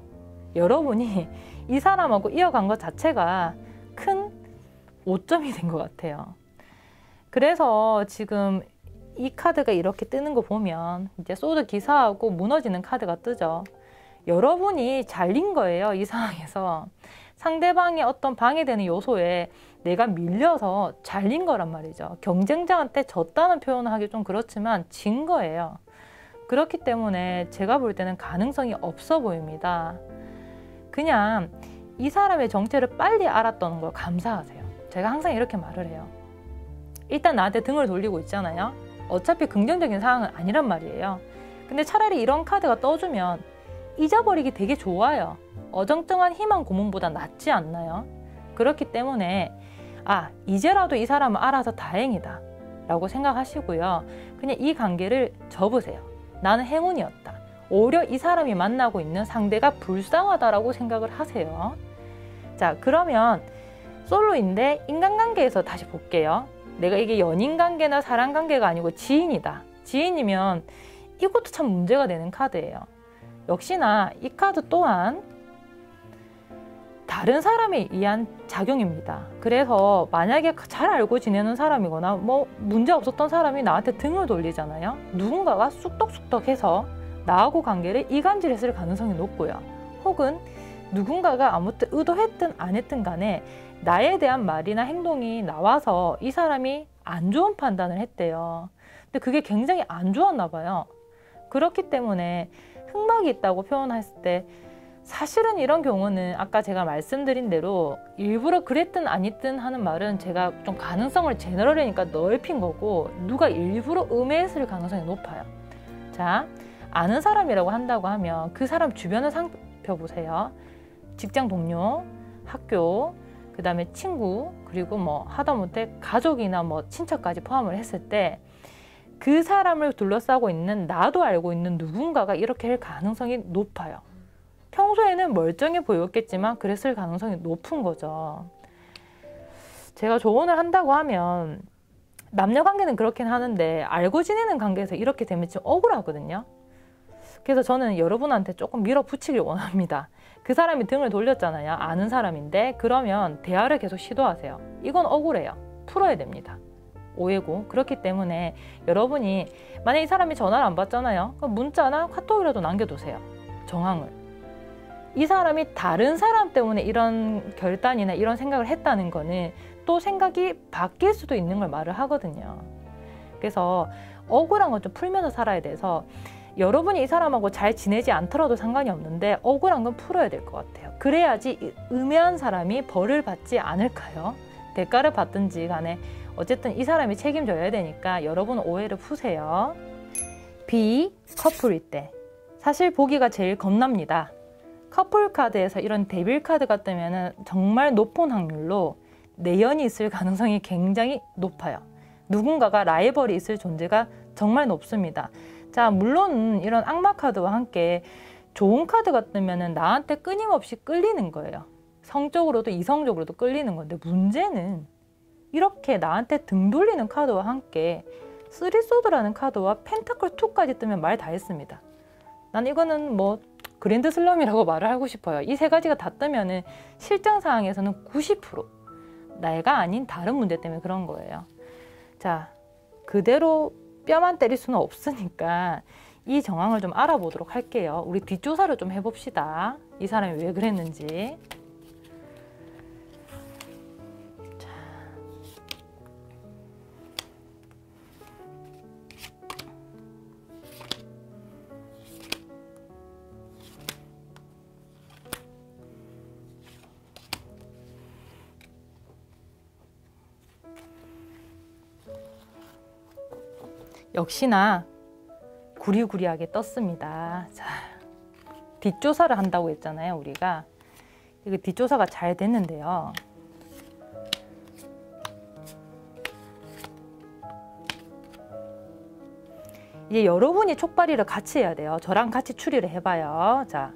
여러분이 이 사람하고 이어간 것 자체가 큰 오점이 된 것 같아요. 그래서 지금 이 카드가 이렇게 뜨는 거 보면 이제 소드 기사하고 무너지는 카드가 뜨죠. 여러분이 잘린 거예요. 이 상황에서 상대방의 어떤 방해되는 요소에 내가 밀려서 잘린 거란 말이죠. 경쟁자한테 졌다는 표현을 하기 좀 그렇지만 진 거예요. 그렇기 때문에 제가 볼 때는 가능성이 없어 보입니다. 그냥 이 사람의 정체를 빨리 알았다는 걸 감사하세요. 제가 항상 이렇게 말을 해요. 일단 나한테 등을 돌리고 있잖아요. 어차피 긍정적인 상황은 아니란 말이에요. 근데 차라리 이런 카드가 떠주면 잊어버리기 되게 좋아요. 어정쩡한 희망 고문보다 낫지 않나요? 그렇기 때문에 이제라도 이 사람을 알아서 다행이다 라고 생각하시고요. 그냥 이 관계를 접으세요. 나는 행운이었다. 오히려 이 사람이 만나고 있는 상대가 불쌍하다라고 생각을 하세요. 자, 그러면 솔로인데 인간관계에서 다시 볼게요. 내가 이게 연인관계나 사랑관계가 아니고 지인이다. 지인이면 이것도 참 문제가 되는 카드예요. 역시나 이 카드 또한 다른 사람에 의한 작용입니다. 그래서 만약에 잘 알고 지내는 사람이거나 뭐 문제 없었던 사람이 나한테 등을 돌리잖아요. 누군가가 쑥덕쑥덕해서 나하고 관계를 이간질했을 가능성이 높고요. 혹은 누군가가 아무튼 의도했든 안 했든 간에 나에 대한 말이나 행동이 나와서 이 사람이 안 좋은 판단을 했대요. 근데 그게 굉장히 안 좋았나 봐요. 그렇기 때문에 흑막이 있다고 표현했을 때 사실은 이런 경우는 아까 제가 말씀드린 대로 일부러 그랬든 아니든 하는 말은 제가 좀 가능성을 제너럴이니까 넓힌 거고 누가 일부러 음해했을 가능성이 높아요. 자, 아는 사람이라고 한다고 하면 그 사람 주변을 살펴보세요. 직장 동료, 학교, 그 다음에 친구, 그리고 뭐 하다못해 가족이나 뭐 친척까지 포함을 했을 때 그 사람을 둘러싸고 있는 나도 알고 있는 누군가가 이렇게 할 가능성이 높아요. 평소에는 멀쩡해 보였겠지만 그랬을 가능성이 높은 거죠. 제가 조언을 한다고 하면 남녀 관계는 그렇긴 하는데 알고 지내는 관계에서 이렇게 되면 좀 억울하거든요. 그래서 저는 여러분한테 조금 밀어붙이길 원합니다. 그 사람이 등을 돌렸잖아요. 아는 사람인데 그러면 대화를 계속 시도하세요. 이건 억울해요. 풀어야 됩니다. 오해고. 그렇기 때문에 여러분이 만약 이 사람이 전화를 안 받잖아요. 그럼 문자나 카톡이라도 남겨두세요. 정황을. 이 사람이 다른 사람 때문에 이런 결단이나 이런 생각을 했다는 거는 또 생각이 바뀔 수도 있는 걸 말을 하거든요. 그래서 억울한 건 좀 풀면서 살아야 돼서 여러분이 이 사람하고 잘 지내지 않더라도 상관이 없는데 억울한 건 풀어야 될 것 같아요. 그래야지 음해한 사람이 벌을 받지 않을까요? 대가를 받든지 간에 어쨌든 이 사람이 책임져야 되니까 여러분 오해를 푸세요. B, 커플일 때. 사실 보기가 제일 겁납니다. 커플 카드에서 이런 데빌 카드가 뜨면 정말 높은 확률로 내연이 있을 가능성이 굉장히 높아요. 누군가가 라이벌이 있을 존재가 정말 높습니다. 자, 물론 이런 악마 카드와 함께 좋은 카드가 뜨면 나한테 끊임없이 끌리는 거예요. 성적으로도 이성적으로도 끌리는 건데 문제는 이렇게 나한테 등 돌리는 카드와 함께 쓰리소드라는 카드와 펜타클 2까지 뜨면 말 다 했습니다. 난 이거는 뭐 그랜드 슬럼이라고 말을 하고 싶어요. 이 세 가지가 다 뜨면은 실전 상황에서는 90% 내가 아닌 다른 문제 때문에 그런 거예요. 자, 그대로 뼈만 때릴 수는 없으니까 이 정황을 좀 알아보도록 할게요. 우리 뒷조사를 좀 해봅시다. 이 사람이 왜 그랬는지. 자. 역시나 구리구리하게 떴습니다. 자, 뒷조사를 한다고 했잖아요, 우리가. 이거 뒷조사가 잘 됐는데요. 이제 여러분이 촉발이를 같이 해야 돼요. 저랑 같이 추리를 해봐요. 자,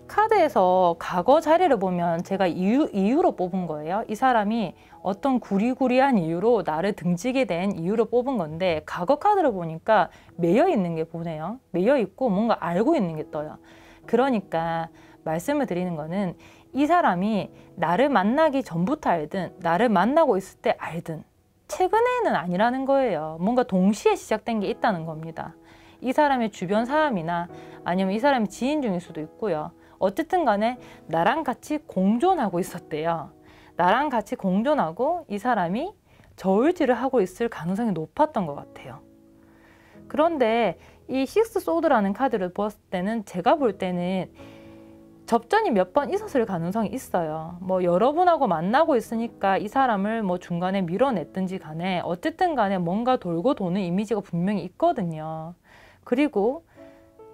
카드에서 과거 자리를 보면 제가 이유로 뽑은 거예요. 이 사람이 어떤 구리구리한 이유로 나를 등지게 된 이유로 뽑은 건데, 과거 카드를 보니까 매여 있는 게 보네요. 매여 있고 뭔가 알고 있는 게 떠요. 그러니까 말씀을 드리는 거는, 이 사람이 나를 만나기 전부터 알든 나를 만나고 있을 때 알든 최근에는 아니라는 거예요. 뭔가 동시에 시작된 게 있다는 겁니다. 이 사람의 주변 사람이나 아니면 이 사람의 지인 중일 수도 있고요. 어쨌든 간에 나랑 같이 공존하고 있었대요. 나랑 같이 공존하고 이 사람이 저울질을 하고 있을 가능성이 높았던 것 같아요. 그런데 이 식스 소드라는 카드를 보았을 때는, 제가 볼 때는 접전이 몇 번 있었을 가능성이 있어요. 뭐 여러분하고 만나고 있으니까 이 사람을 뭐 중간에 밀어냈든지 간에 어쨌든 간에 뭔가 돌고 도는 이미지가 분명히 있거든요. 그리고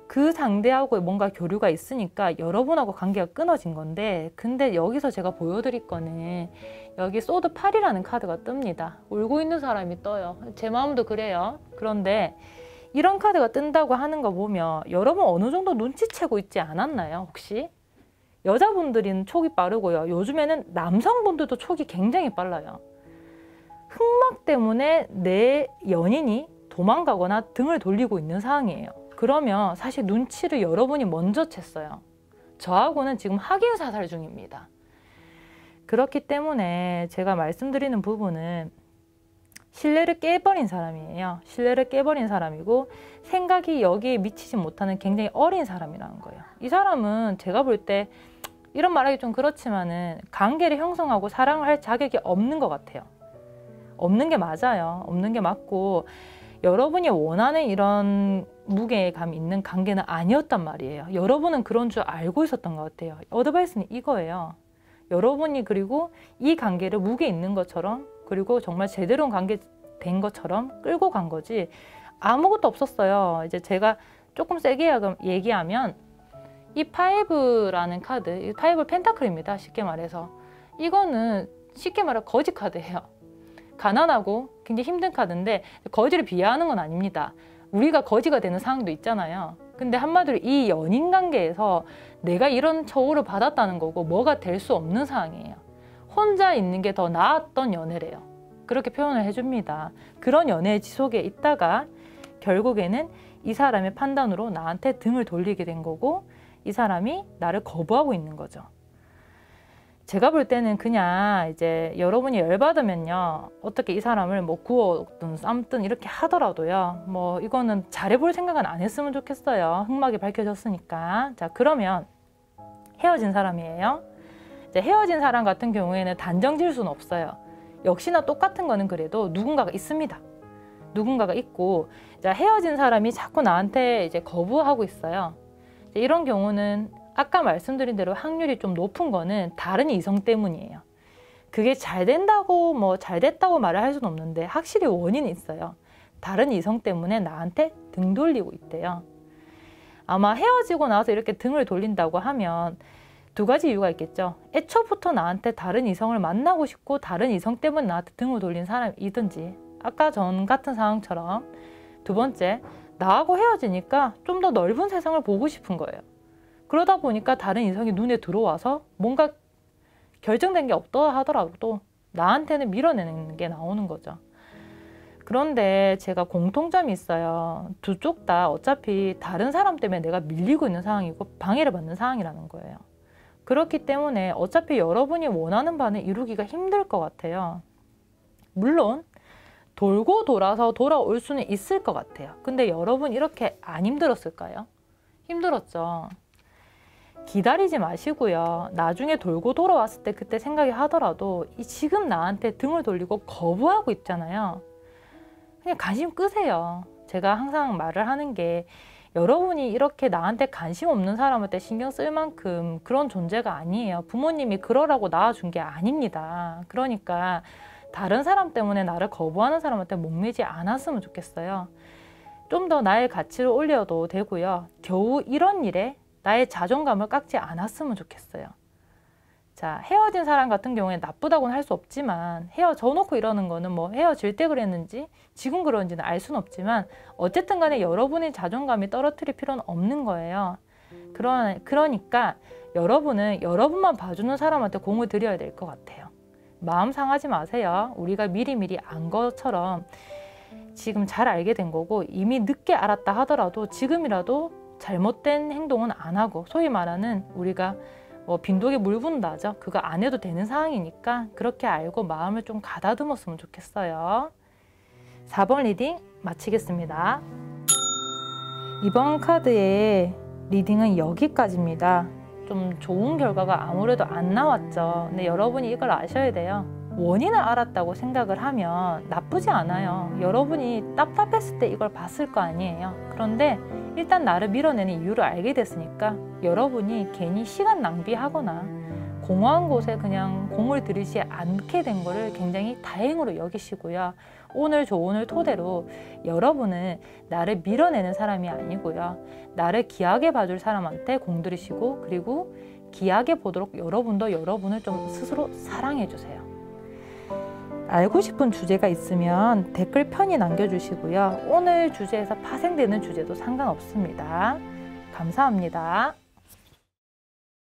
그 상대하고 뭔가 교류가 있으니까 여러분하고 관계가 끊어진 건데, 근데 여기서 제가 보여드릴 거는 여기 소드 8이라는 카드가 뜹니다. 울고 있는 사람이 떠요. 제 마음도 그래요. 그런데 이런 카드가 뜬다고 하는 거 보면 여러분 어느 정도 눈치채고 있지 않았나요, 혹시? 여자분들은 촉이 빠르고요. 요즘에는 남성분들도 촉이 굉장히 빨라요. 흑막 때문에 내 연인이 도망가거나 등을 돌리고 있는 상황이에요. 그러면 사실 눈치를 여러분이 먼저 챘어요. 저하고는 지금 확인 사살 중입니다. 그렇기 때문에 제가 말씀드리는 부분은 신뢰를 깨버린 사람이에요. 신뢰를 깨버린 사람이고 생각이 여기에 미치지 못하는 굉장히 어린 사람이라는 거예요. 이 사람은 제가 볼 때, 이런 말하기 좀 그렇지만은 관계를 형성하고 사랑을 할 자격이 없는 것 같아요. 없는 게 맞아요. 없는 게 맞고, 여러분이 원하는 이런 무게감 있는 관계는 아니었단 말이에요. 여러분은 그런 줄 알고 있었던 것 같아요. 어드바이스는 이거예요. 여러분이 그리고 이 관계를 무게 있는 것처럼, 그리고 정말 제대로 관계 된 것처럼 끌고 간 거지 아무것도 없었어요. 이제 제가 조금 세게 얘기하면, 이 5라는 카드, 이 5 펜타클입니다. 쉽게 말해서. 이거는 쉽게 말해 거지 카드예요. 가난하고 굉장히 힘든 카드인데 거지를 비하하는 건 아닙니다. 우리가 거지가 되는 상황도 있잖아요. 근데 한마디로 이 연인 관계에서 내가 이런 처우를 받았다는 거고 뭐가 될 수 없는 상황이에요. 혼자 있는 게 더 나았던 연애래요. 그렇게 표현을 해줍니다. 그런 연애의 지속에 있다가 결국에는 이 사람의 판단으로 나한테 등을 돌리게 된 거고, 이 사람이 나를 거부하고 있는 거죠. 제가 볼 때는 그냥 이제 여러분이 열받으면요, 어떻게 이 사람을 뭐 구워든 삶든 이렇게 하더라도요, 뭐 이거는 잘해볼 생각은 안 했으면 좋겠어요. 흑막이 밝혀졌으니까. 자, 그러면 헤어진 사람이에요. 이제 헤어진 사람 같은 경우에는 단정 지을 수는 없어요. 역시나 똑같은 거는 그래도 누군가가 있습니다. 누군가가 있고, 자, 헤어진 사람이 자꾸 나한테 이제 거부하고 있어요. 이런 경우는 아까 말씀드린 대로 확률이 좀 높은 거는 다른 이성 때문이에요. 그게 잘 된다고 뭐 잘 됐다고 말을 할 수는 없는데 확실히 원인이 있어요. 다른 이성 때문에 나한테 등 돌리고 있대요. 아마 헤어지고 나서 이렇게 등을 돌린다고 하면 두 가지 이유가 있겠죠. 애초부터 나한테 다른 이성을 만나고 싶고 다른 이성 때문에 나한테 등을 돌린 사람이든지, 아까 전 같은 상황처럼 두 번째, 나하고 헤어지니까 좀 더 넓은 세상을 보고 싶은 거예요. 그러다 보니까 다른 이성이 눈에 들어와서 뭔가 결정된 게 없다 하더라도 나한테는 밀어내는 게 나오는 거죠. 그런데 제가 공통점이 있어요. 두 쪽 다 어차피 다른 사람 때문에 내가 밀리고 있는 상황이고 방해를 받는 상황이라는 거예요. 그렇기 때문에 어차피 여러분이 원하는 바는 이루기가 힘들 것 같아요. 물론 돌고 돌아서 돌아올 수는 있을 것 같아요. 근데 여러분 이렇게 안 힘들었을까요? 힘들었죠. 기다리지 마시고요. 나중에 돌고 돌아왔을 때 그때 생각이 하더라도 이 지금 나한테 등을 돌리고 거부하고 있잖아요. 그냥 관심 끄세요. 제가 항상 말을 하는 게, 여러분이 이렇게 나한테 관심 없는 사람한테 신경 쓸 만큼 그런 존재가 아니에요. 부모님이 그러라고 낳아준 게 아닙니다. 그러니까 다른 사람 때문에 나를 거부하는 사람한테 목매지 않았으면 좋겠어요. 좀 더 나의 가치를 올려도 되고요. 겨우 이런 일에 나의 자존감을 깎지 않았으면 좋겠어요. 자, 헤어진 사람 같은 경우에 나쁘다고는 할 수 없지만 헤어져 놓고 이러는 거는 뭐 헤어질 때 그랬는지 지금 그런지는 알 수는 없지만 어쨌든 간에 여러분의 자존감이 떨어뜨릴 필요는 없는 거예요. 그러니까 여러분은 여러분만 봐주는 사람한테 공을 들여야 될 것 같아요. 마음 상하지 마세요. 우리가 미리미리 안 것처럼 지금 잘 알게 된 거고 이미 늦게 알았다 하더라도 지금이라도 잘못된 행동은 안 하고 소위 말하는 우리가 뭐 빈독에 물 붓는다 하죠. 그거 안 해도 되는 상황이니까 그렇게 알고 마음을 좀 가다듬었으면 좋겠어요. 4번 리딩 마치겠습니다. 이번 카드의 리딩은 여기까지입니다. 좀 좋은 결과가 아무래도 안 나왔죠. 근데 여러분이 이걸 아셔야 돼요. 원인을 알았다고 생각을 하면 나쁘지 않아요. 여러분이 답답했을 때 이걸 봤을 거 아니에요. 그런데 일단 나를 밀어내는 이유를 알게 됐으니까 여러분이 괜히 시간 낭비하거나 공허한 곳에 그냥 공을 들이지 않게 된 거를 굉장히 다행으로 여기시고요. 오늘 조언을 토대로 여러분은 나를 밀어내는 사람이 아니고요. 나를 귀하게 봐줄 사람한테 공들이시고 그리고 귀하게 보도록 여러분도 여러분을 좀 스스로 사랑해 주세요. 알고 싶은 주제가 있으면 댓글 편히 남겨주시고요. 오늘 주제에서 파생되는 주제도 상관없습니다. 감사합니다.